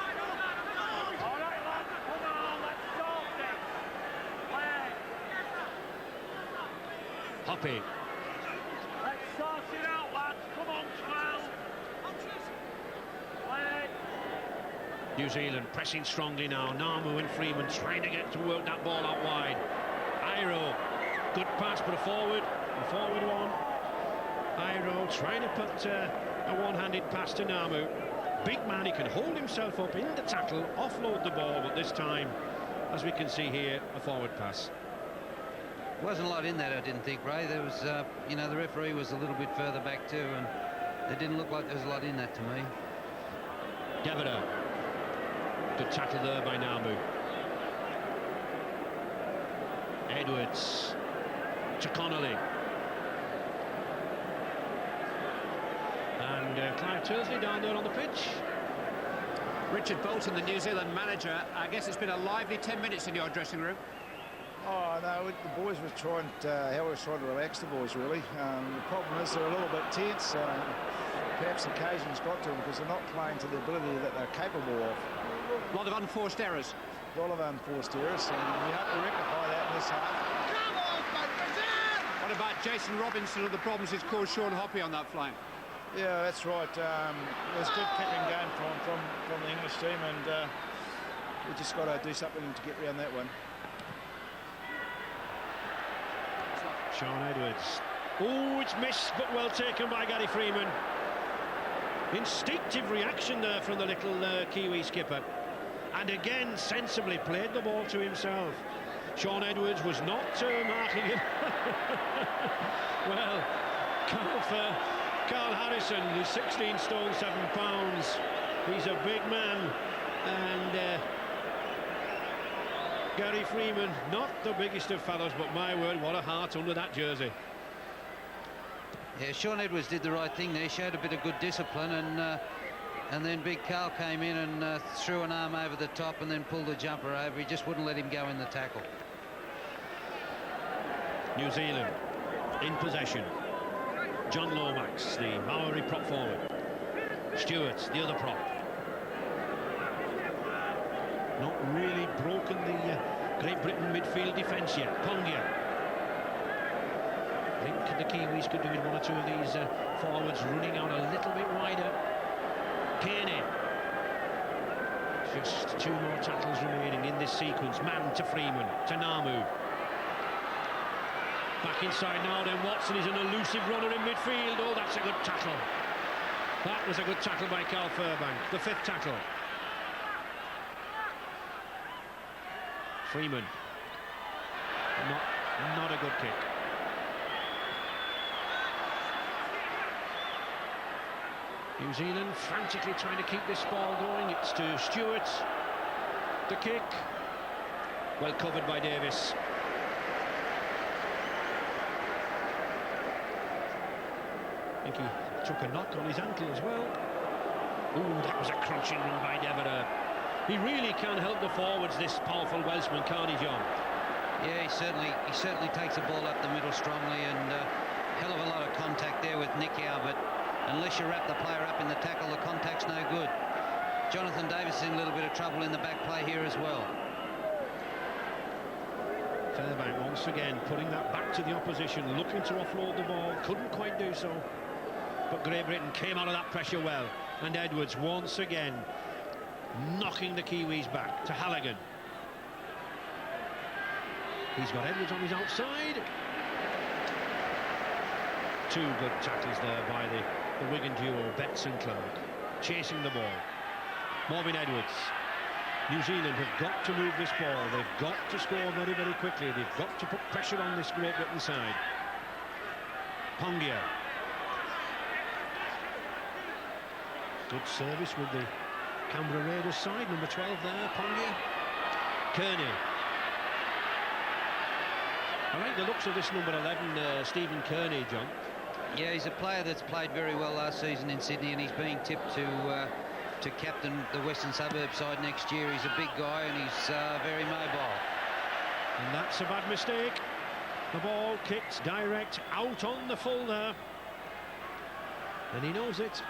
Hoppy. Let's sort it out, lads. Come on, 12. New Zealand pressing strongly now. Namu and Freeman trying to get to work that ball out wide. Iro, good pass, but a forward one. Iro trying to put a one-handed pass to Namu. Big man, he can hold himself up in the tackle, offload the ball, but this time, as we can see here, a forward pass. Wasn't a lot in that, I didn't think, Ray. There was, the referee was a little bit further back too, and it didn't look like there was a lot in that to me. Devereux. Good tackle there by Namu. Edwards to Connolly. And Clive Tursley down there on the pitch. Richard Bolton, the New Zealand manager. I guess it's been a lively 10 minutes in your dressing room. Oh, no, the boys were trying to, Howard was trying to relax the boys, really. The problem is they're a little bit tense. Perhaps occasions got to them because they're not playing to the ability that they're capable of. A lot of unforced errors. A lot of unforced errors, and we hope to rectify that in this half. What about Jason Robinson and the problems he's caused Sean Hoppy on that flank? Yeah, that's right. There's good kicking game from the English team, and we just got to do something to get around that one. Sean Edwards. Oh, it's missed, but well taken by Gary Freeman. Instinctive reaction there from the little Kiwi skipper. And again, sensibly played the ball to himself. Sean Edwards was not marking him. Well, Carl Harrison, who's 16 stone 7 pounds. He's a big man. And Gary Freeman, not the biggest of fellows, but my word, what a heart under that jersey. Yeah, Sean Edwards did the right thing there, showed a bit of good discipline, and then Big Carl came in and threw an arm over the top and then pulled the jumper over. He just wouldn't let him go in the tackle. New Zealand in possession. John Lomax, the Maori prop forward. Stewart, the other prop. Not really broken the Great Britain midfield defence yet. Pongia. I think the Kiwis could do with one or two of these forwards running out a little bit wider. Kearney. Just 2 more tackles remaining in this sequence. Man to Freeman, to Namu. Back inside now, then Watson is an elusive runner in midfield. Oh, that's a good tackle. That was a good tackle by Carl Furbank. The 5th tackle. Freeman. Not a good kick. New Zealand frantically trying to keep this ball going. It's to Stewart. The kick. Well covered by Davis. I think he took a knock on his ankle as well. Ooh, that was a crunching run by Devereux. He really can help the forwards, this powerful Welshman, can't he, John? Yeah, he certainly takes the ball up the middle strongly, and hell of a lot of contact there with Nick Howe, but unless you wrap the player up in the tackle, the contact's no good. Jonathan Davis is in a little bit of trouble in the back play here as well. Fairbank once again putting that back to the opposition, looking to offload the ball, couldn't quite do so. But Great Britain came out of that pressure well, and Edwards once again knocking the Kiwis back to Halligan. He's got Edwards on his outside. 2 good tackles there by the Wigan duo, Betts and Clark, chasing the ball. Marvin Edwards. New Zealand have got to move this ball. They've got to score very, very quickly. They've got to put pressure on this Great Britain side. Pongia. Good service with the Canberra Raiders side. Number 12 there, Pongia. Kearney. I like the looks of this number 11, Stephen Kearney, John. Yeah, he's a player that's played very well last season in Sydney, and he's being tipped to captain the Western Suburbs side next year. He's a big guy and he's very mobile. And that's a bad mistake. The ball kicked direct out on the full there. And he knows it.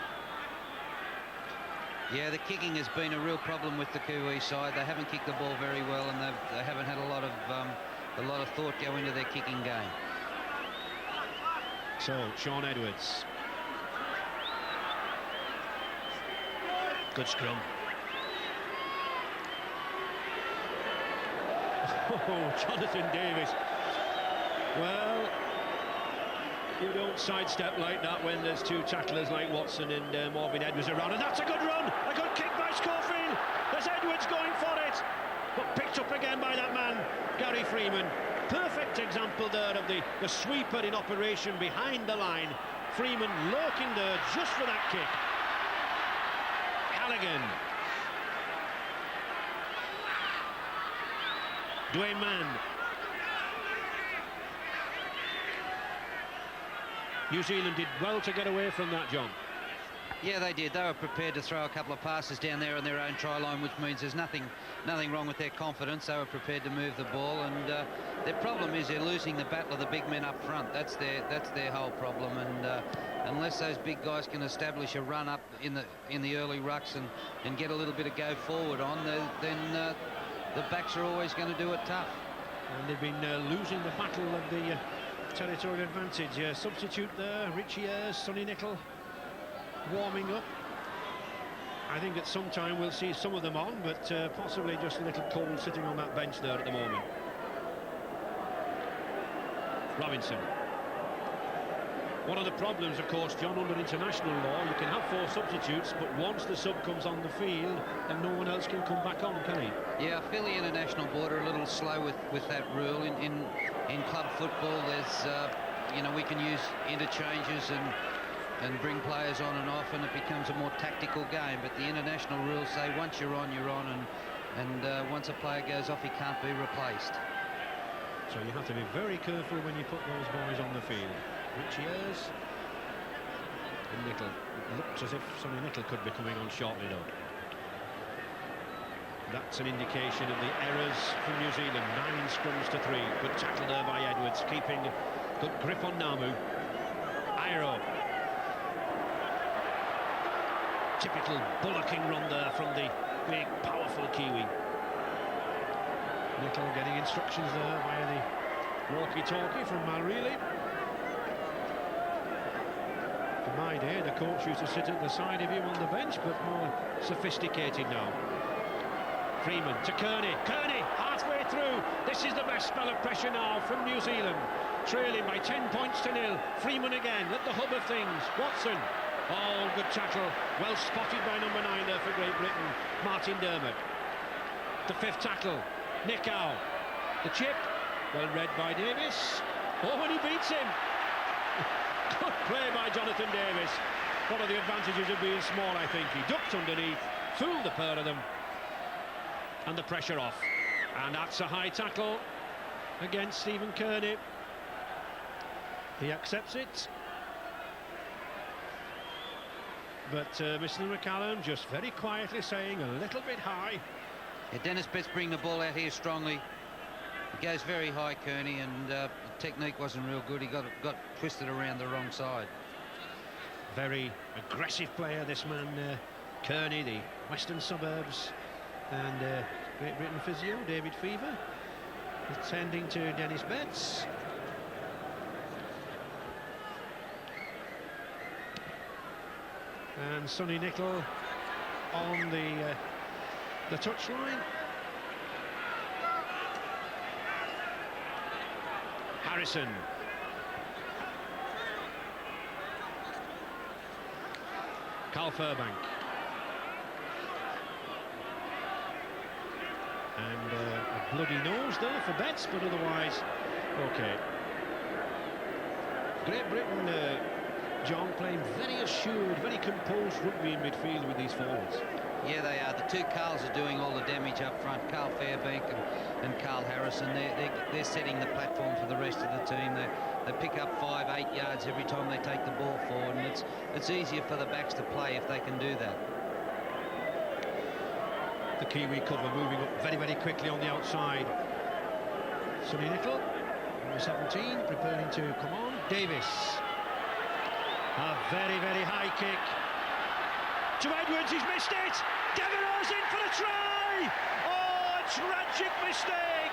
Yeah, the kicking has been a real problem with the Kiwi side. They haven't kicked the ball very well, and they haven't had a lot of thought go into their kicking game. So, Sean Edwards. Good scrum. Oh, Jonathan Davis. Well, you don't sidestep like that when there's 2 tacklers like Watson and Marvin Edwards around. And that's a good run. A good kick by Schofield. There's Edwards going for it. But picked up again by that man, Gary Freeman. Perfect example there of the sweeper in operation behind the line. Freeman lurking there just for that kick. Halligan. Dwayne Mann. New Zealand did well to get away from that, John. Yeah, they did. They were prepared to throw a couple of passes down there on their own try line, which means there's nothing wrong with their confidence. They were prepared to move the ball, and their problem is they're losing the battle of the big men up front. That's their whole problem, and unless those big guys can establish a run up in the early rucks and get a little bit of go forward on, then the backs are always going to do it tough. And they've been losing the battle of the territorial advantage. Substitute there, Richie Ayres, Sonny Nicol warming up. I think at some time we'll see some of them on, but possibly just a little cold sitting on that bench there at the moment. Robinson. One of the problems, of course, John, under international law, you can have 4 substitutes, but once the sub comes on the field, then no one else can come back on, can he? Yeah, I feel the international board are a little slow with that rule. In club football, there's we can use interchanges and bring players on and off, and it becomes a more tactical game. But the international rules say once you're on, and once a player goes off, he can't be replaced. So you have to be very careful when you put those boys on the field. Richie Ayres and Nicol. It looks as if Sonny Nicol could be coming on shortly, though. That's an indication of the errors from New Zealand. 9 scrums to 3. Good tackle there by Edwards, keeping good grip on Namu. Iro. Typical bullocking run there from the big, powerful Kiwi. Nicol getting instructions there via the walkie-talkie from Malreilly. In my day, the coach used to sit at the side of you on the bench, but more sophisticated now. Freeman to Kearney. Kearney halfway through. This is the best spell of pressure now from New Zealand. Trailing by 10 points to 0. Freeman again at the hub of things. Watson. Oh, good tackle. Well spotted by number 9 there for Great Britain. Martin Dermott. The 5th tackle. Nick Howe. The chip. Well read by Davis. Oh, and he beats him. Good play by Jonathan Davis. One of the advantages of being small, I think. He ducked underneath, fooled the pair of them, and the pressure off. And that's a high tackle against Stephen Kearney. He accepts it. But Mr. McCallum just very quietly saying a little bit high. Yeah, Dennis Betts bring the ball out here strongly. He goes very high, Kearney, and the technique wasn't real good. He got twisted around the wrong side. Very aggressive player, this man, Kearney, the Western Suburbs, and Great Britain physio, David Fever, attending to Dennis Betts. And Sonny Nicol on the touchline. Harrison. Carl Furbank. And a bloody nose there for Betts, but otherwise okay. Great Britain, John, playing very assured, very composed rugby in midfield with these forwards. Yeah, they are. The 2 Carls are doing all the damage up front. Carl Fairbank and Carl Harrison. They're setting the platform for the rest of the team. They pick up 5-8 yards every time they take the ball forward, and it's easier for the backs to play if they can do that. The Kiwi cover moving up very, very quickly on the outside. Sonny Nicol, number 17, preparing to come on. Davis. A very, very high kick. To Edwards, he's missed it. Devereux's in for a try. Oh, a tragic mistake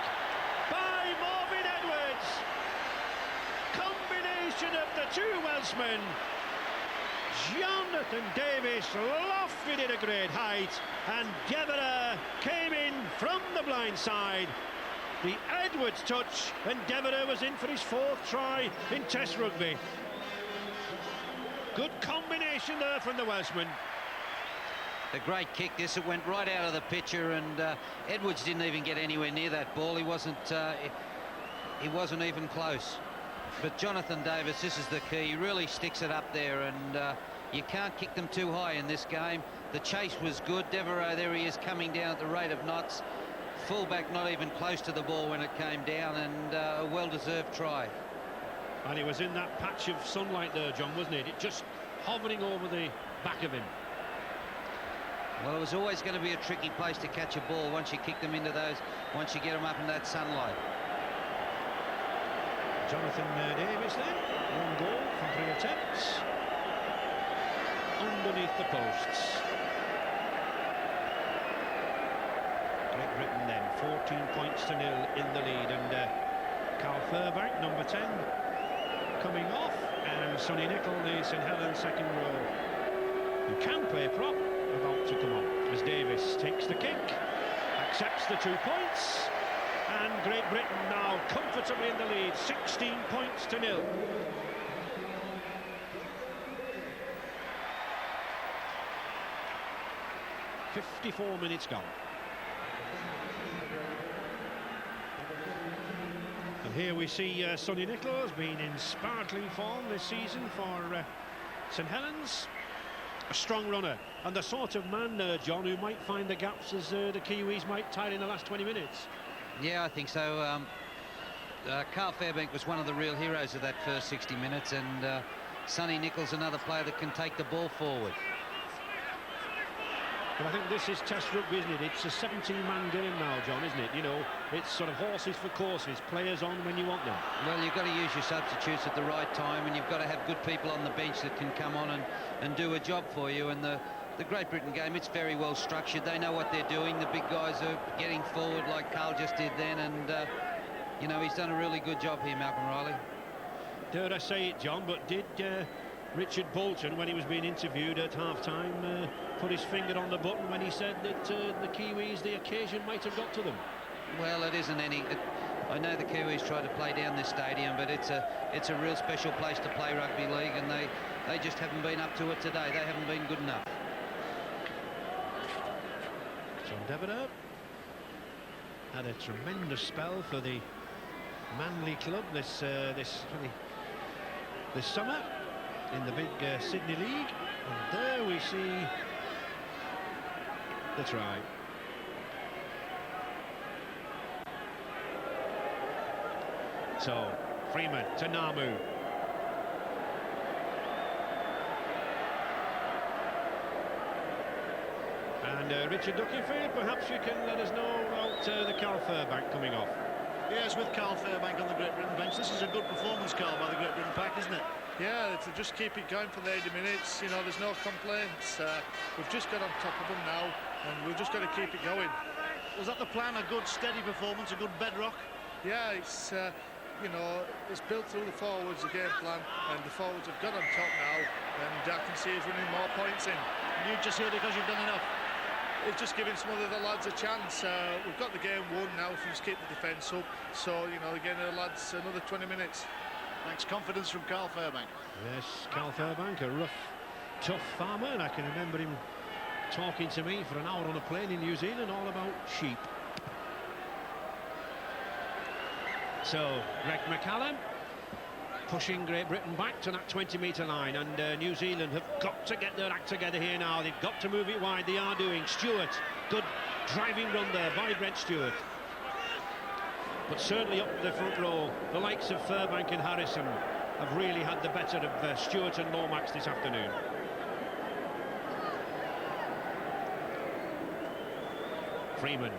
by Marvin Edwards. Combination of the 2 Welshmen. Jonathan Davis lofted at a great height, and Devereux came in from the blind side. The Edwards touch, and Devereux was in for his 4th try in Test rugby. Good combination there from the Welshman. A great kick this. It went right out of the picture, and Edwards didn't even get anywhere near that ball. He wasn't even close. But Jonathan Davis, this is the key. He really sticks it up there, and you can't kick them too high in this game. The chase was good. Devereux, there he is, coming down at the rate of knots. Fullback not even close to the ball when it came down, and a well-deserved try. And he was in that patch of sunlight there, John, wasn't it? It just hovering over the back of him. Well, it was always going to be a tricky place to catch a ball once you kick them into those, once you get them up in that sunlight. Jonathan Davis then, 1 goal from 3 attempts. Underneath the posts. Great Britain then, 14 points to 0 in the lead, and Carl Furbank, number 10, coming off, and Sonny Nicol, the St Helens second row, who can play prop, about to come on, as Davis takes the kick, accepts the 2 points, and Great Britain now comfortably in the lead, 16 points to 0. .54 minutes gone. And here we see Sonny Nicol has been in sparkling form this season for St Helens. A strong runner and the sort of man, John, who might find the gaps as the Kiwis might tire in the last 20 minutes. Yeah, I think so. Carl Fairbank was one of the real heroes of that first 60 minutes, and Sonny Nicol's another player that can take the ball forward. But I think this is Test rugby, isn't it? It's a 17-man game now, John, isn't it? You know, it's sort of horses for courses, players on when you want them. Well, you've got to use your substitutes at the right time, and you've got to have good people on the bench that can come on and do a job for you. And the Great Britain game, it's very well structured. They know what they're doing. The big guys are getting forward like Carl just did then, and you know, he's done a really good job here, Malcolm Riley. Dare I say it, John, but did Richard Bolton, when he was being interviewed at half-time, put his finger on the button when he said that the Kiwis, the occasion might have got to them? Well, it isn't any. I know the Kiwis try to play down this stadium, but it's a real special place to play rugby league, and they just haven't been up to it today. They haven't been good enough. John Devereux had a tremendous spell for the Manly club this summer in the big Sydney League, and there we see the try. So Freeman to Namu. And Richard Duckingfield, perhaps you can let us know about the Carl Furbank coming off. Yes, with Carl Fairbank on the Great Britain bench. This is a good performance, Carl, by the Great Britain pack, isn't it? Yeah, to just keep it going for the 80 minutes, you know, there's no complaints. We've just got on top of them now, and we've just got to keep it going. Was that the plan? A good, steady performance, a good bedrock? Yeah, it's, you know, it's built through the forwards, the game plan, and the forwards have got on top now, and I can see us winning more points in. You just here because you've done enough? It's just giving some of the lads a chance. We've got the game won now if we just keep the defence up. So, you know, again, the lads, another 20 minutes. Thanks, confidence from Carl Fairbank. Yes, Carl Fairbank, a rough, tough farmer, and I can remember him talking to me for an hour on a plane in New Zealand all about sheep. So, Greg McCallum pushing Great Britain back to that 20-metre line, and New Zealand have got to get their act together here now. They've got to move it wide. They are doing. Stewart, good driving run there by Brent Stewart. But certainly up the front row, the likes of Furbank and Harrison have really had the better of Stewart and Lomax this afternoon. Freeman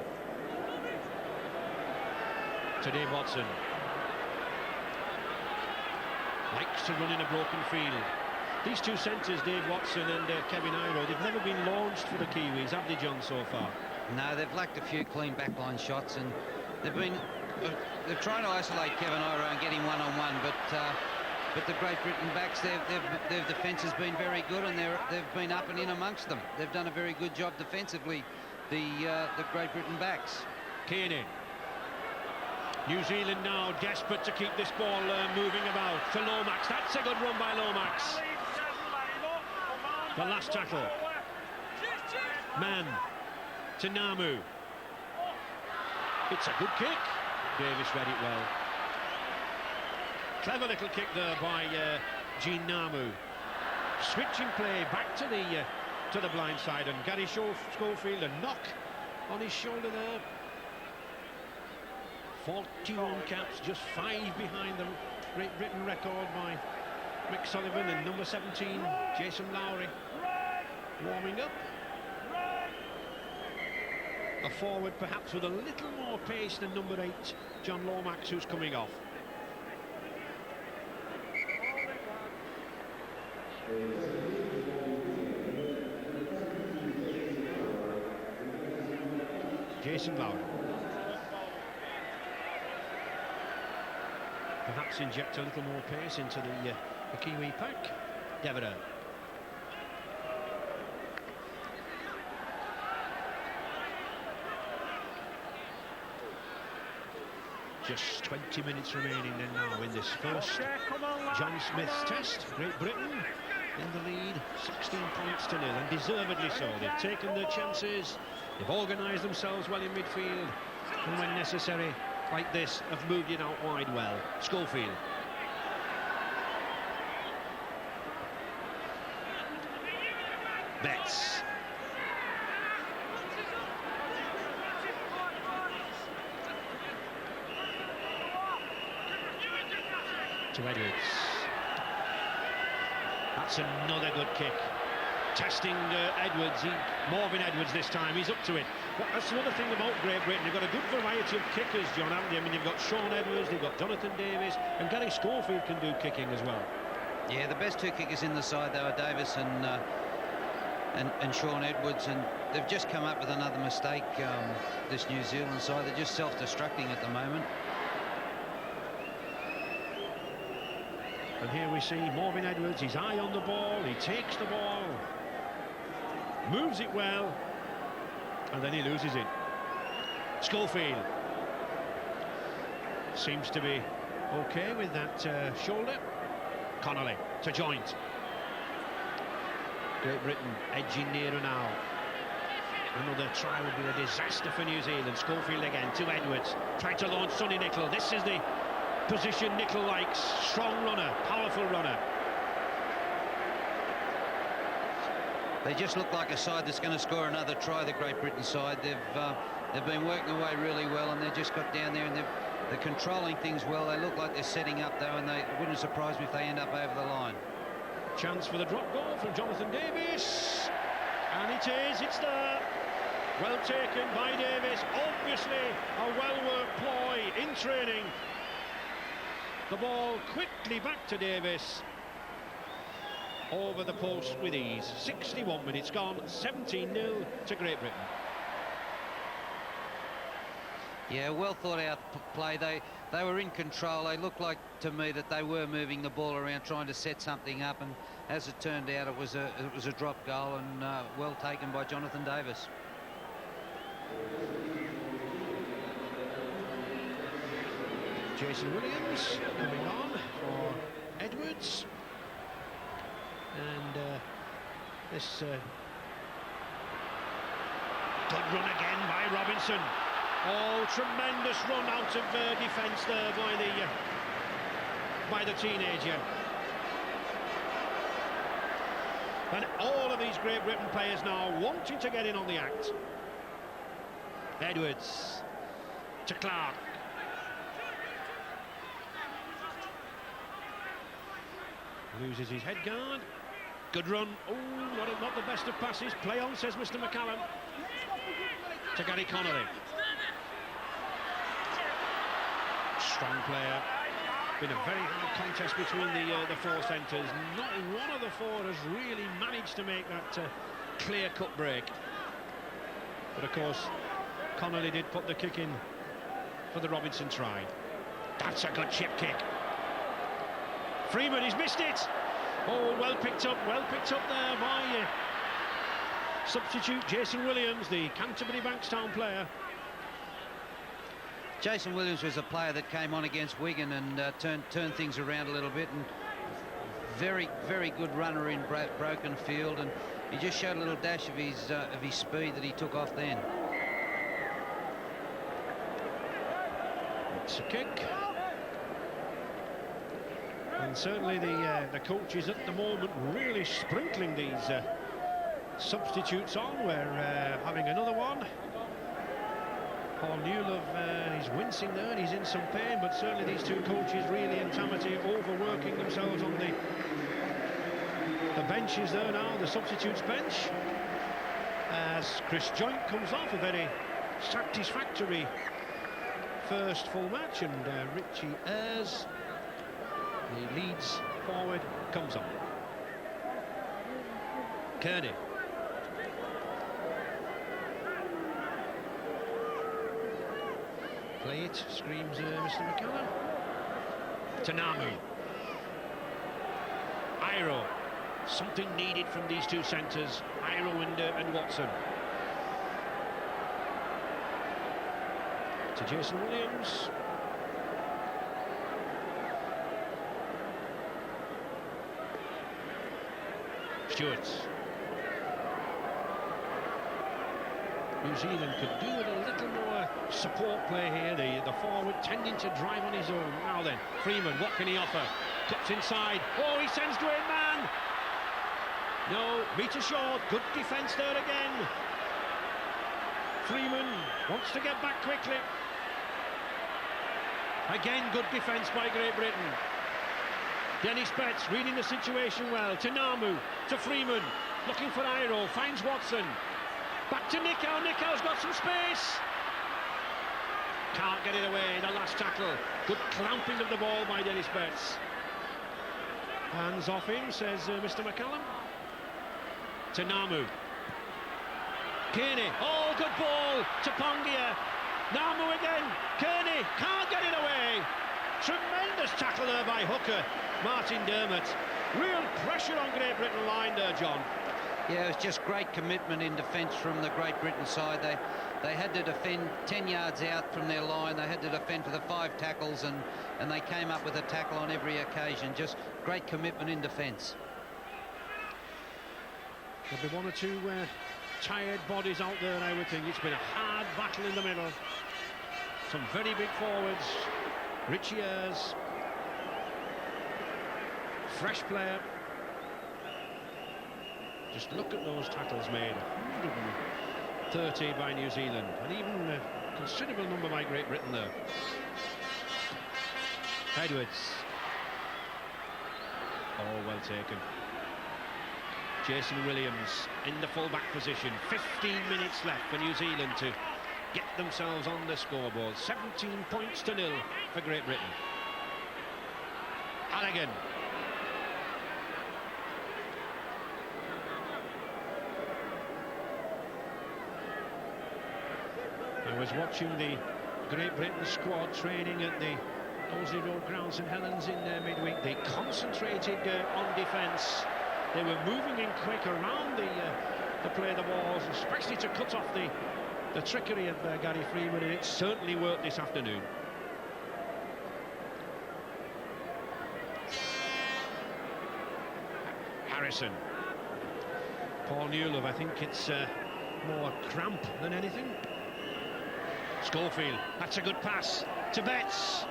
to Dave Watson. Likes to run in a broken field. These two centres, Dave Watson and Kevin Iro, they've never been launched for the Kiwis, have they, John, so far? No, they've lacked a few clean backline shots, and they're trying to isolate Kevin Iro and get him one-on-one, but the Great Britain backs, their defence has been very good, and they've been up and in amongst them. They've done a very good job defensively, the Great Britain backs. Kearney. New Zealand now desperate to keep this ball moving about for Lomax. That's a good run by Lomax. The last tackle. Mann to Namu. It's a good kick. Davis read it well. Clever little kick there by Gene Namu. Switching play back to the blind side, and Gary Schofield, a knock on his shoulder there. 41 caps, just 5 behind the Great Britain record by Mick Sullivan and number 17, Jason Lowry, warming up. A forward perhaps with a little more pace than number 8, John Lomax, who's coming off. Jason Lowry. Perhaps inject a little more pace into the Kiwi pack. Devereux. Just 20 minutes remaining then now in this first John Smith's test. Great Britain in the lead, 16 points to 0, and deservedly so. They've taken their chances, they've organised themselves well in midfield, and when necessary, like this, have moved it out wide well. Schofield. Betts. To Edwards. That's another good kick. Testing Edwards, Morvin Edwards this time, he's up to it. But that's another thing about Great Britain, they've got a good variety of kickers, John, haven't they? I mean, they've got Sean Edwards, they've got Jonathan Davis, and Gary Schofield can do kicking as well. Yeah, the best two kickers in the side, they were Davis and Sean Edwards, and they've just come up with another mistake, this New Zealand side. They're just self-destructing at the moment. And here we see Morvin Edwards, his eye on the ball, he takes the ball, moves it well, and then he loses it. Schofield seems to be okay with that shoulder. Connolly to joint. Great Britain edging nearer now. Another try would be a disaster for New Zealand. Schofield again to Edwards, trying to launch Sonny Nicholl. This is the position Nicholl likes. Strong runner, powerful runner. They just look like a side that's going to score another try, the Great Britain side. They've been working away really well, and they've just got down there and they're controlling things well. They look like they're setting up though, and it wouldn't surprise me if they end up over the line. Chance for the drop goal from Jonathan Davis, and it's there. Well taken by Davis. Obviously a well-worked ploy in training. The ball quickly back to Davis. Over the post with ease. 61 minutes gone, 17-0 to Great Britain. Yeah, well thought out play. They were in control. They looked like to me that they were moving the ball around, trying to set something up, and as it turned out, it was a drop goal, and well taken by Jonathan Davis. Jason Williams coming on for Edwards, and this good run again by Robinson. Oh, tremendous run out of defence there by the teenager. And all of these Great Britain players now wanting to get in on the act. Edwards to Clark. Loses his head guard. Good run. Oh, not the best of passes. Play on, says Mr. McCallum. To Gary Connolly. Strong player. Been a very hard contest between the four centres. Not one of the four has really managed to make that clear-cut break. But of course, Connolly did put the kick in for the Robinson try. That's a good chip kick. Freeman, he's missed it. Oh, well picked up there by substitute Jason Williams, the Canterbury Bankstown player. Jason Williams was a player that came on against Wigan and turned things around a little bit, and very, very good runner in broken field, and he just showed a little dash of his speed that he took off then. It's a kick. And certainly the coaches at the moment really sprinkling these substitutes on. We're having another one. Paul Newlove, he's wincing there and he's in some pain, but certainly these two coaches, really, and Tamati, overworking themselves on the benches there now, the substitutes bench, as Chris Joint comes off a very satisfactory first full match, and Richie Ayres, the Leeds forward, comes on. Kearney. Play it, screams Mr. McCallum. Tanamu. Iro. Something needed from these two centres, Iro and Watson. To Jason Williams. Stewarts. New Zealand could do with a little more support play here. The forward tending to drive on his own. Now then, Freeman, what can he offer? Cuts inside. Oh, he sends Dwayne Mann. No, meter short. Good defence there again. Freeman wants to get back quickly. Again, good defence by Great Britain. Dennis Betts reading the situation well. To Namu, to Freeman, looking for Iro, finds Watson. Back to Nicow. Nicow's got some space. Can't get it away. The last tackle. Good clamping of the ball by Dennis Betts. Hands off him, says Mr. McCallum. To Namu. Kearney. Oh, good ball to Pongia. Namu again. Kearney can't get it away. Tremendous tackle there by hooker Martin Dermott. Real pressure on Great Britain line there, John. Yeah, it was just great commitment in defence from the Great Britain side. They had to defend 10 yards out from their line. They had to defend for the 5 tackles, and they came up with a tackle on every occasion. Just great commitment in defence. There'll be one or two tired bodies out there, I would think. It's been a hard battle in the middle. Some very big forwards. Richie Ayres. Fresh player. Just look at those tackles made. 130 by New Zealand, and even a considerable number by Great Britain there. Edwards. Oh, well taken. Jason Williams in the full-back position. 15 minutes left for New Zealand to get themselves on the scoreboard. 17 points to 0 for Great Britain. Halligan. I was watching the Great Britain squad training at the Knowsley Road ground, St Helens, in midweek. They concentrated on defence. They were moving in quick around the play of the balls, especially to cut off the trickery of Gary Freeman, and it certainly worked this afternoon. Harrison. Paul Newlove, I think it's more cramp than anything. Schofield, that's a good pass to Betts.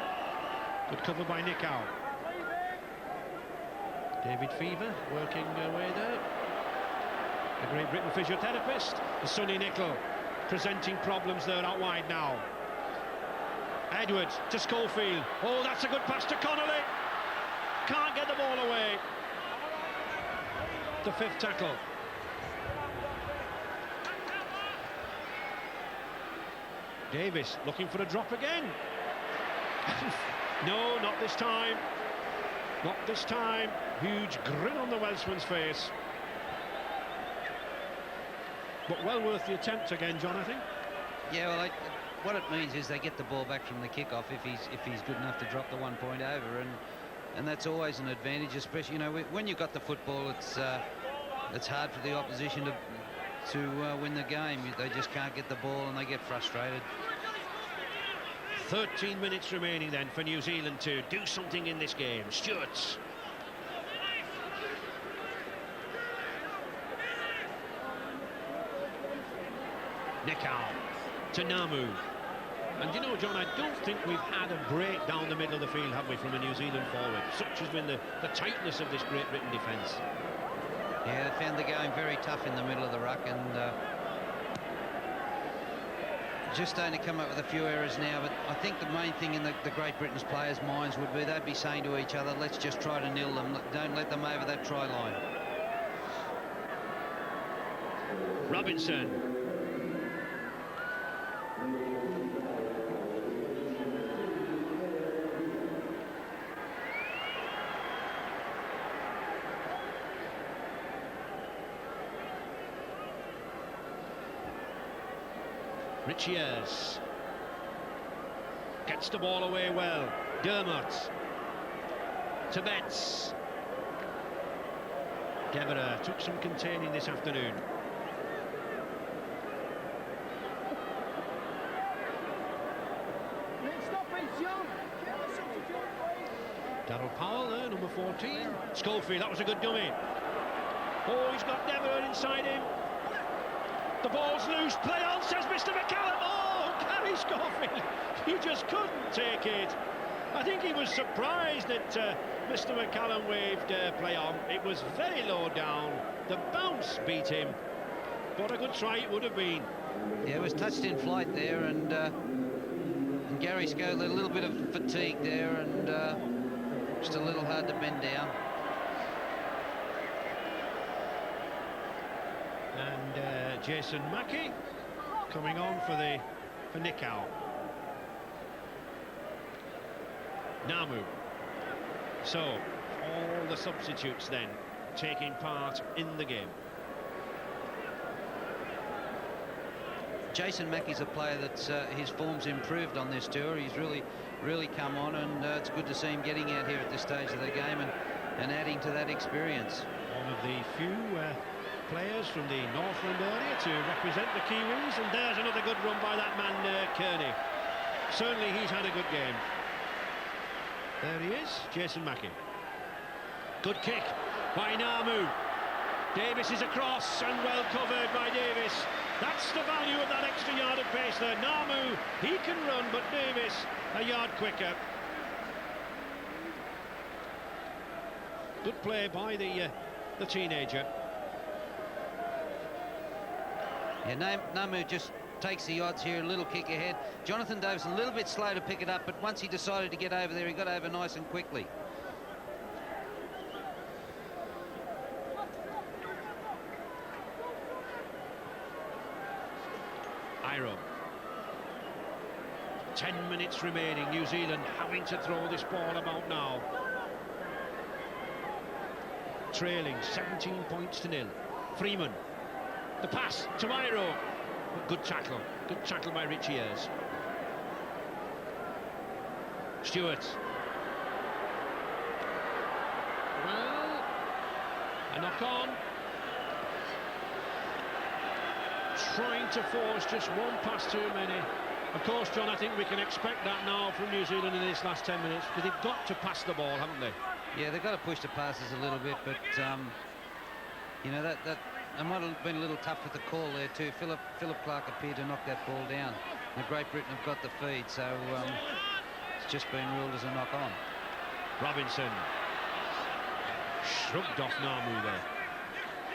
Good cover by Nicow. David Fever working away there. The Great Britain physiotherapist. The Sonny Nicol presenting problems there out wide now. Edwards to Schofield. Oh, that's a good pass to Connolly. Can't get the ball away. The 5th tackle. Davis looking for a drop again. No, not this time. Not this time. Huge grin on the Welshman's face. But well worth the attempt again, John, I think. Yeah, well, what it means is they get the ball back from the kickoff if he's good enough to drop the 1 point over, and that's always an advantage, especially, you know, when you've got the football. It's hard for the opposition to win the game. They just can't get the ball and they get frustrated. 13 minutes remaining then for New Zealand to do something in this game. Stewarts. Nicow to Namu. And you know, John, I don't think we've had a break down the middle of the field, have we, from a New Zealand forward? Such has been the tightness of this Great Britain defence. Yeah, they found the game very tough in the middle of the ruck, and just starting to come up with a few errors now, but I think the main thing in the Great Britain's players' minds would be they'd be saying to each other, let's just try to nil them, don't let them over that try line. Robinson. Richiers gets the ball away well. Dermot to Betts. Devereux took some containing this afternoon. Darryl Powell there, number 14. Schofield, that was a good dummy. Oh, he's got Devereux inside him. The ball's loose, play on, says Mr. McCallum. Oh, Gary Schofield, he just couldn't take it. I think he was surprised that Mr. McCallum waved play on. It was very low down. The bounce beat him. What a good try it would have been. Yeah, it was touched in flight there, and Gary Schofield a little bit of fatigue there, and just a little hard to bend down. And Jason Mackie coming on for Nickau. Namu. So all the substitutes then taking part in the game. Jason Mackey's a player that's his form's improved on this tour. He's really come on, and it's good to see him getting out here at this stage of the game and adding to that experience. One of the few players from the Northland area to represent the Kiwis, and there's another good run by that man Kearney. Certainly he's had a good game. There he is, Jason Mackie. Good kick by Namu. Davis is across and well covered by Davis. That's the value of that extra yard of pace there. Namu, he can run, but Davis a yard quicker. Good play by the teenager. Yeah, Namu just takes the odds here, a little kick ahead. Jonathan Davis a little bit slow to pick it up, but once he decided to get over there, he got over nice and quickly. Iro. 10 minutes remaining. New Zealand having to throw this ball about now. Trailing 17 points to nil. Freeman. The pass to Iro. Good tackle. Good tackle by Richiers. Stewart. Well, a knock on. Trying to force just one pass too many. Of course, John, I think we can expect that now from New Zealand in this last 10 minutes, because they've got to pass the ball, haven't they? Yeah, they've got to push the passes a little bit, but you know, that might have been a little tough with the call there too. Philip Clark appeared to knock that ball down. The Great Britain have got the feed, so it's just been ruled as a knock on. Robinson shrugged off Namu there.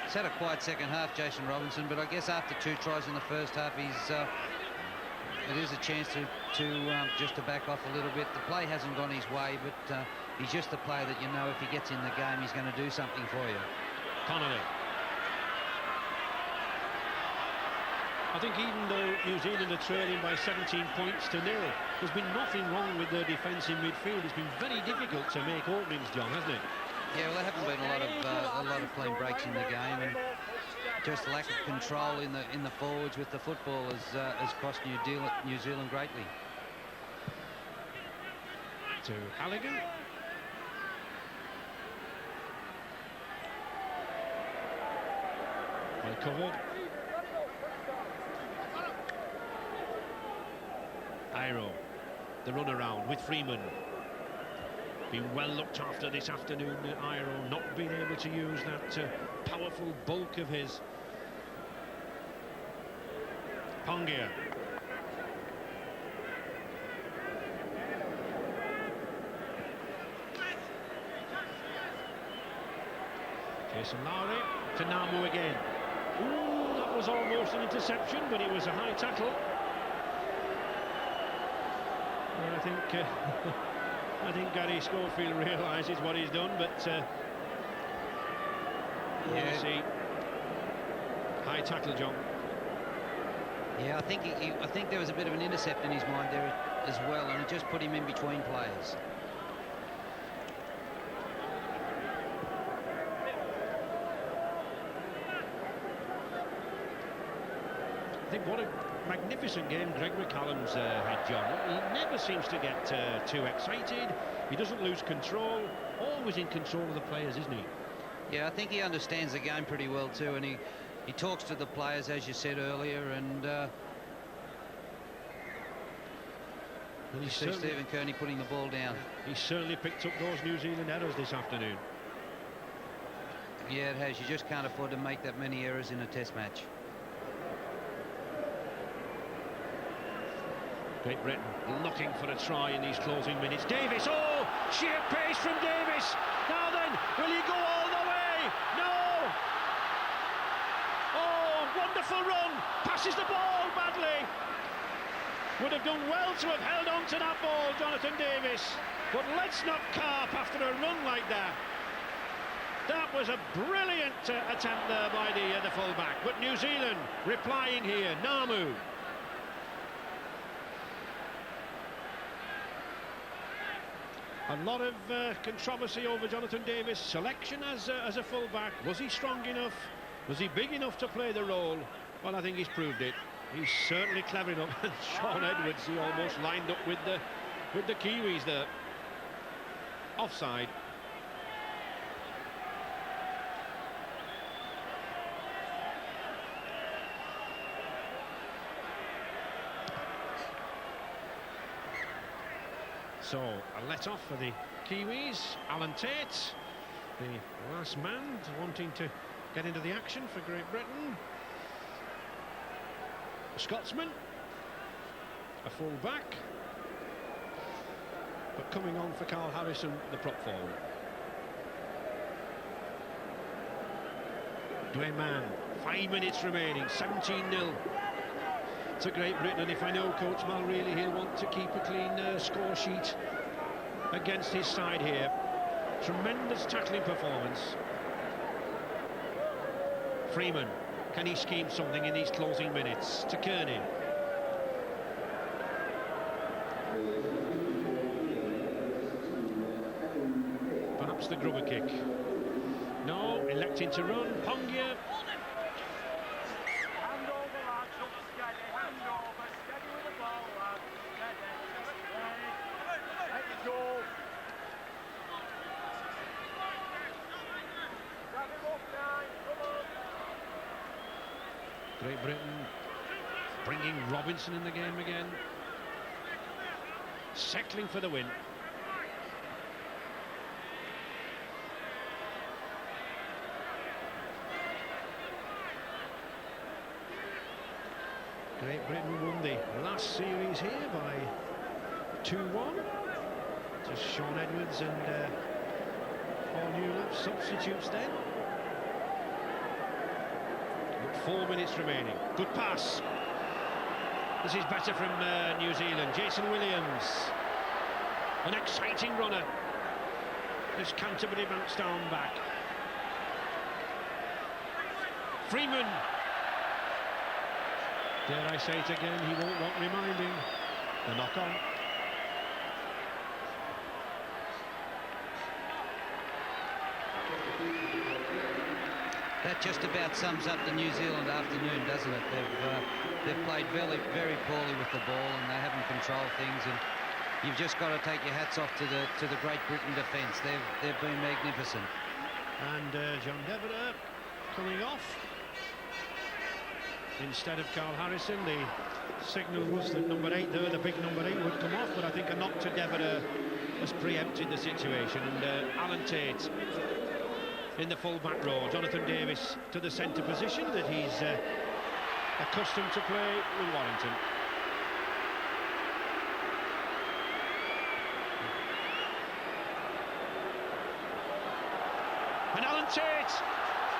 He's had a quiet second half, Jason Robinson, but I guess after 2 tries in the first half, it is a chance to just to back off a little bit. The play hasn't gone his way, but he's just the player that you know if he gets in the game, he's going to do something for you. Connolly. I think even though New Zealand are trailing by 17 points to nil, there's been nothing wrong with their defence in midfield. It's been very difficult to make openings, John, hasn't it? Yeah, well, there haven't been a lot of clean breaks in the game, and just lack of control in the forwards with the football has cost New Zealand greatly. To Halligan. Well covered. Iro, the run around with Freeman. Been well looked after this afternoon, Iro, not being able to use that powerful bulk of his. Pongia. Jason Lowry to Namu again. Ooh, that was almost an interception, but it was a high tackle. Well, I think Gary Schofield realises what he's done, but yeah. See, high tackle, John. Yeah, I think there was a bit of an intercept in his mind there as well, and it just put him in between players. I think what a magnificent game Greg McCallum's had, John. He never seems to get too excited. He doesn't lose control. Always in control of the players, isn't he? Yeah, I think he understands the game pretty well too, and he talks to the players, as you said earlier, and you see Stephen Kearney putting the ball down. He certainly picked up those New Zealand errors this afternoon. Yeah, it has. You just can't afford to make that many errors in a test match. Great Britain looking for a try in these closing minutes. Davis, oh, sheer pace from Davis. Now then, will he go all the way? No! Oh, wonderful run. Passes the ball badly. Would have done well to have held on to that ball, Jonathan Davis. But let's not carp after a run like that. That was a brilliant attempt there by the fullback. But New Zealand replying here. Namu. A lot of controversy over Jonathan Davis' selection as a fullback. Was he strong enough? Was he big enough to play the role? Well, I think he's proved it. He's certainly clever enough. And Shaun Edwards, he almost lined up with the Kiwis there. Offside. So, a let-off for the Kiwis. Alan Tate, the last man wanting to get into the action for Great Britain. A Scotsman, a full-back. But coming on for Carl Harrison, the prop forward. Dwayne Mann, 5 minutes remaining, 17-0. To Great Britain, and if I know Coach Mal really, he'll want to keep a clean score sheet against his side here. Tremendous tackling performance. Freeman, can he scheme something in these closing minutes? To Kearney. Perhaps the grubber kick. No, electing to run. Pongia. Great Britain bringing Robinson in the game again. Settling for the win. Great Britain won the last series here by 2-1. Just Shaun Edwards and Paul Newlove substitutes then. 4 minutes remaining. Good pass. This is better from New Zealand. Jason Williams, an exciting runner. This Canterbury Bankstown back. Freeman. Dare I say it again, he won't want reminding. The knock-on. That just about sums up the New Zealand afternoon, doesn't it? They've played very, very poorly with the ball, and they haven't controlled things. And you've just got to take your hats off to the Great Britain defence. They've been magnificent. And John Devereux coming off instead of Carl Harrison. The signal was that number 8 there, the big number 8, would come off, but I think a knock to Devereux has preempted the situation. And Alan Tate in the full-back row. Jonathan Davis to the centre position that he's accustomed to play with Warrington. And Alan Tate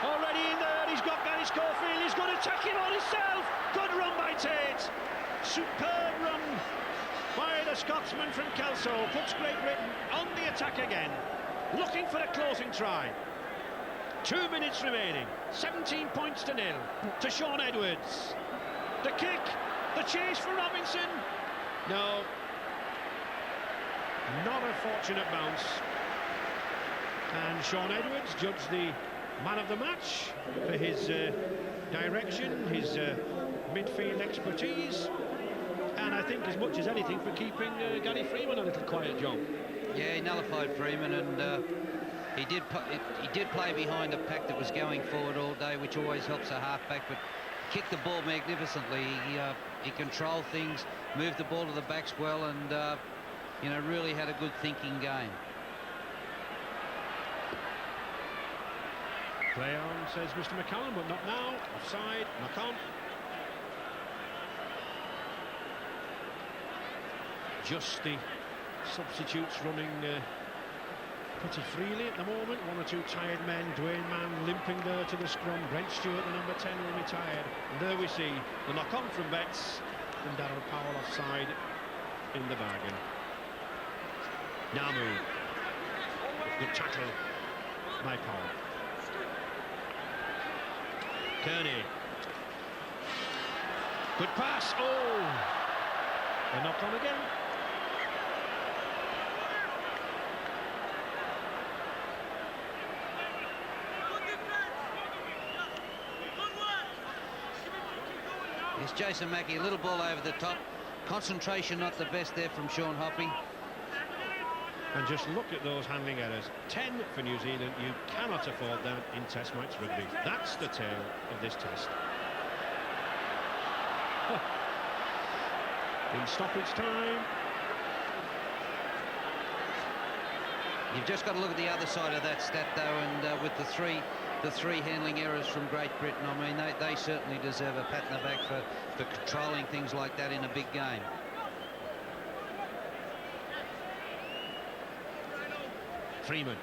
already in there. He's got Gary Schofield. He's going to take him on himself. Good run by Tate. Superb run by the Scotsman from Kelso. Puts Great Britain on the attack again, looking for a closing try. 2 minutes remaining, 17 points to 0 to Shaun Edwards. The kick, the chase for Robinson. No, not a fortunate bounce. And Shaun Edwards judged the man of the match for his direction, his midfield expertise, and I think as much as anything for keeping Gary Freeman a little quiet, John. Yeah, he nullified Freeman, and he did play behind a pack that was going forward all day, which always helps a halfback, but kicked the ball magnificently. He controlled things, moved the ball to the backs well, and you know, really had a good thinking game. Play on, says Mr. McCallum, but not now. Offside, knock on. Just the substitutes running pretty freely at the moment. 1 or 2 tired men. Dwayne Mann limping there to the scrum. Brent Stewart, the number 10, will be tired. And there we see the knock-on from Betts, and Darryl Powell offside in the bargain. Namu. Good tackle by Powell. Kearney. Good pass. Oh! A knock-on again. It's Jason Mackey, a little ball over the top. Concentration not the best there from Sean Hoppy. And just look at those handling errors. 10 for New Zealand. You cannot afford that in Test match rugby. That's the tale of this Test. In stoppage time. You've just got to look at the other side of that stat, though, and with the three handling errors from Great Britain, I mean, they certainly deserve a pat on the back for controlling things like that in a big game. Freeman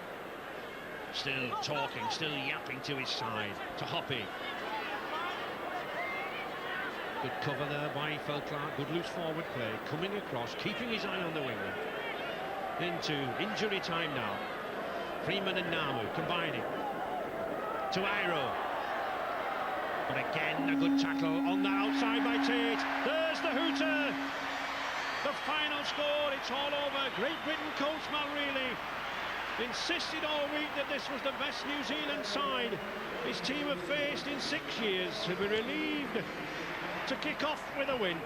still talking, still yapping to his side, to Hoppy. Good cover there by Felclark, good loose forward play, coming across, keeping his eye on the winger. Into injury time now. Freeman and Namu combining. To Iro. But again, a good tackle on the outside by Tate. There's the hooter. The final score, it's all over. Great Britain coach Mulreilly insisted all week that this was the best New Zealand side his team have faced in 6 years. To be relieved to kick off with a win.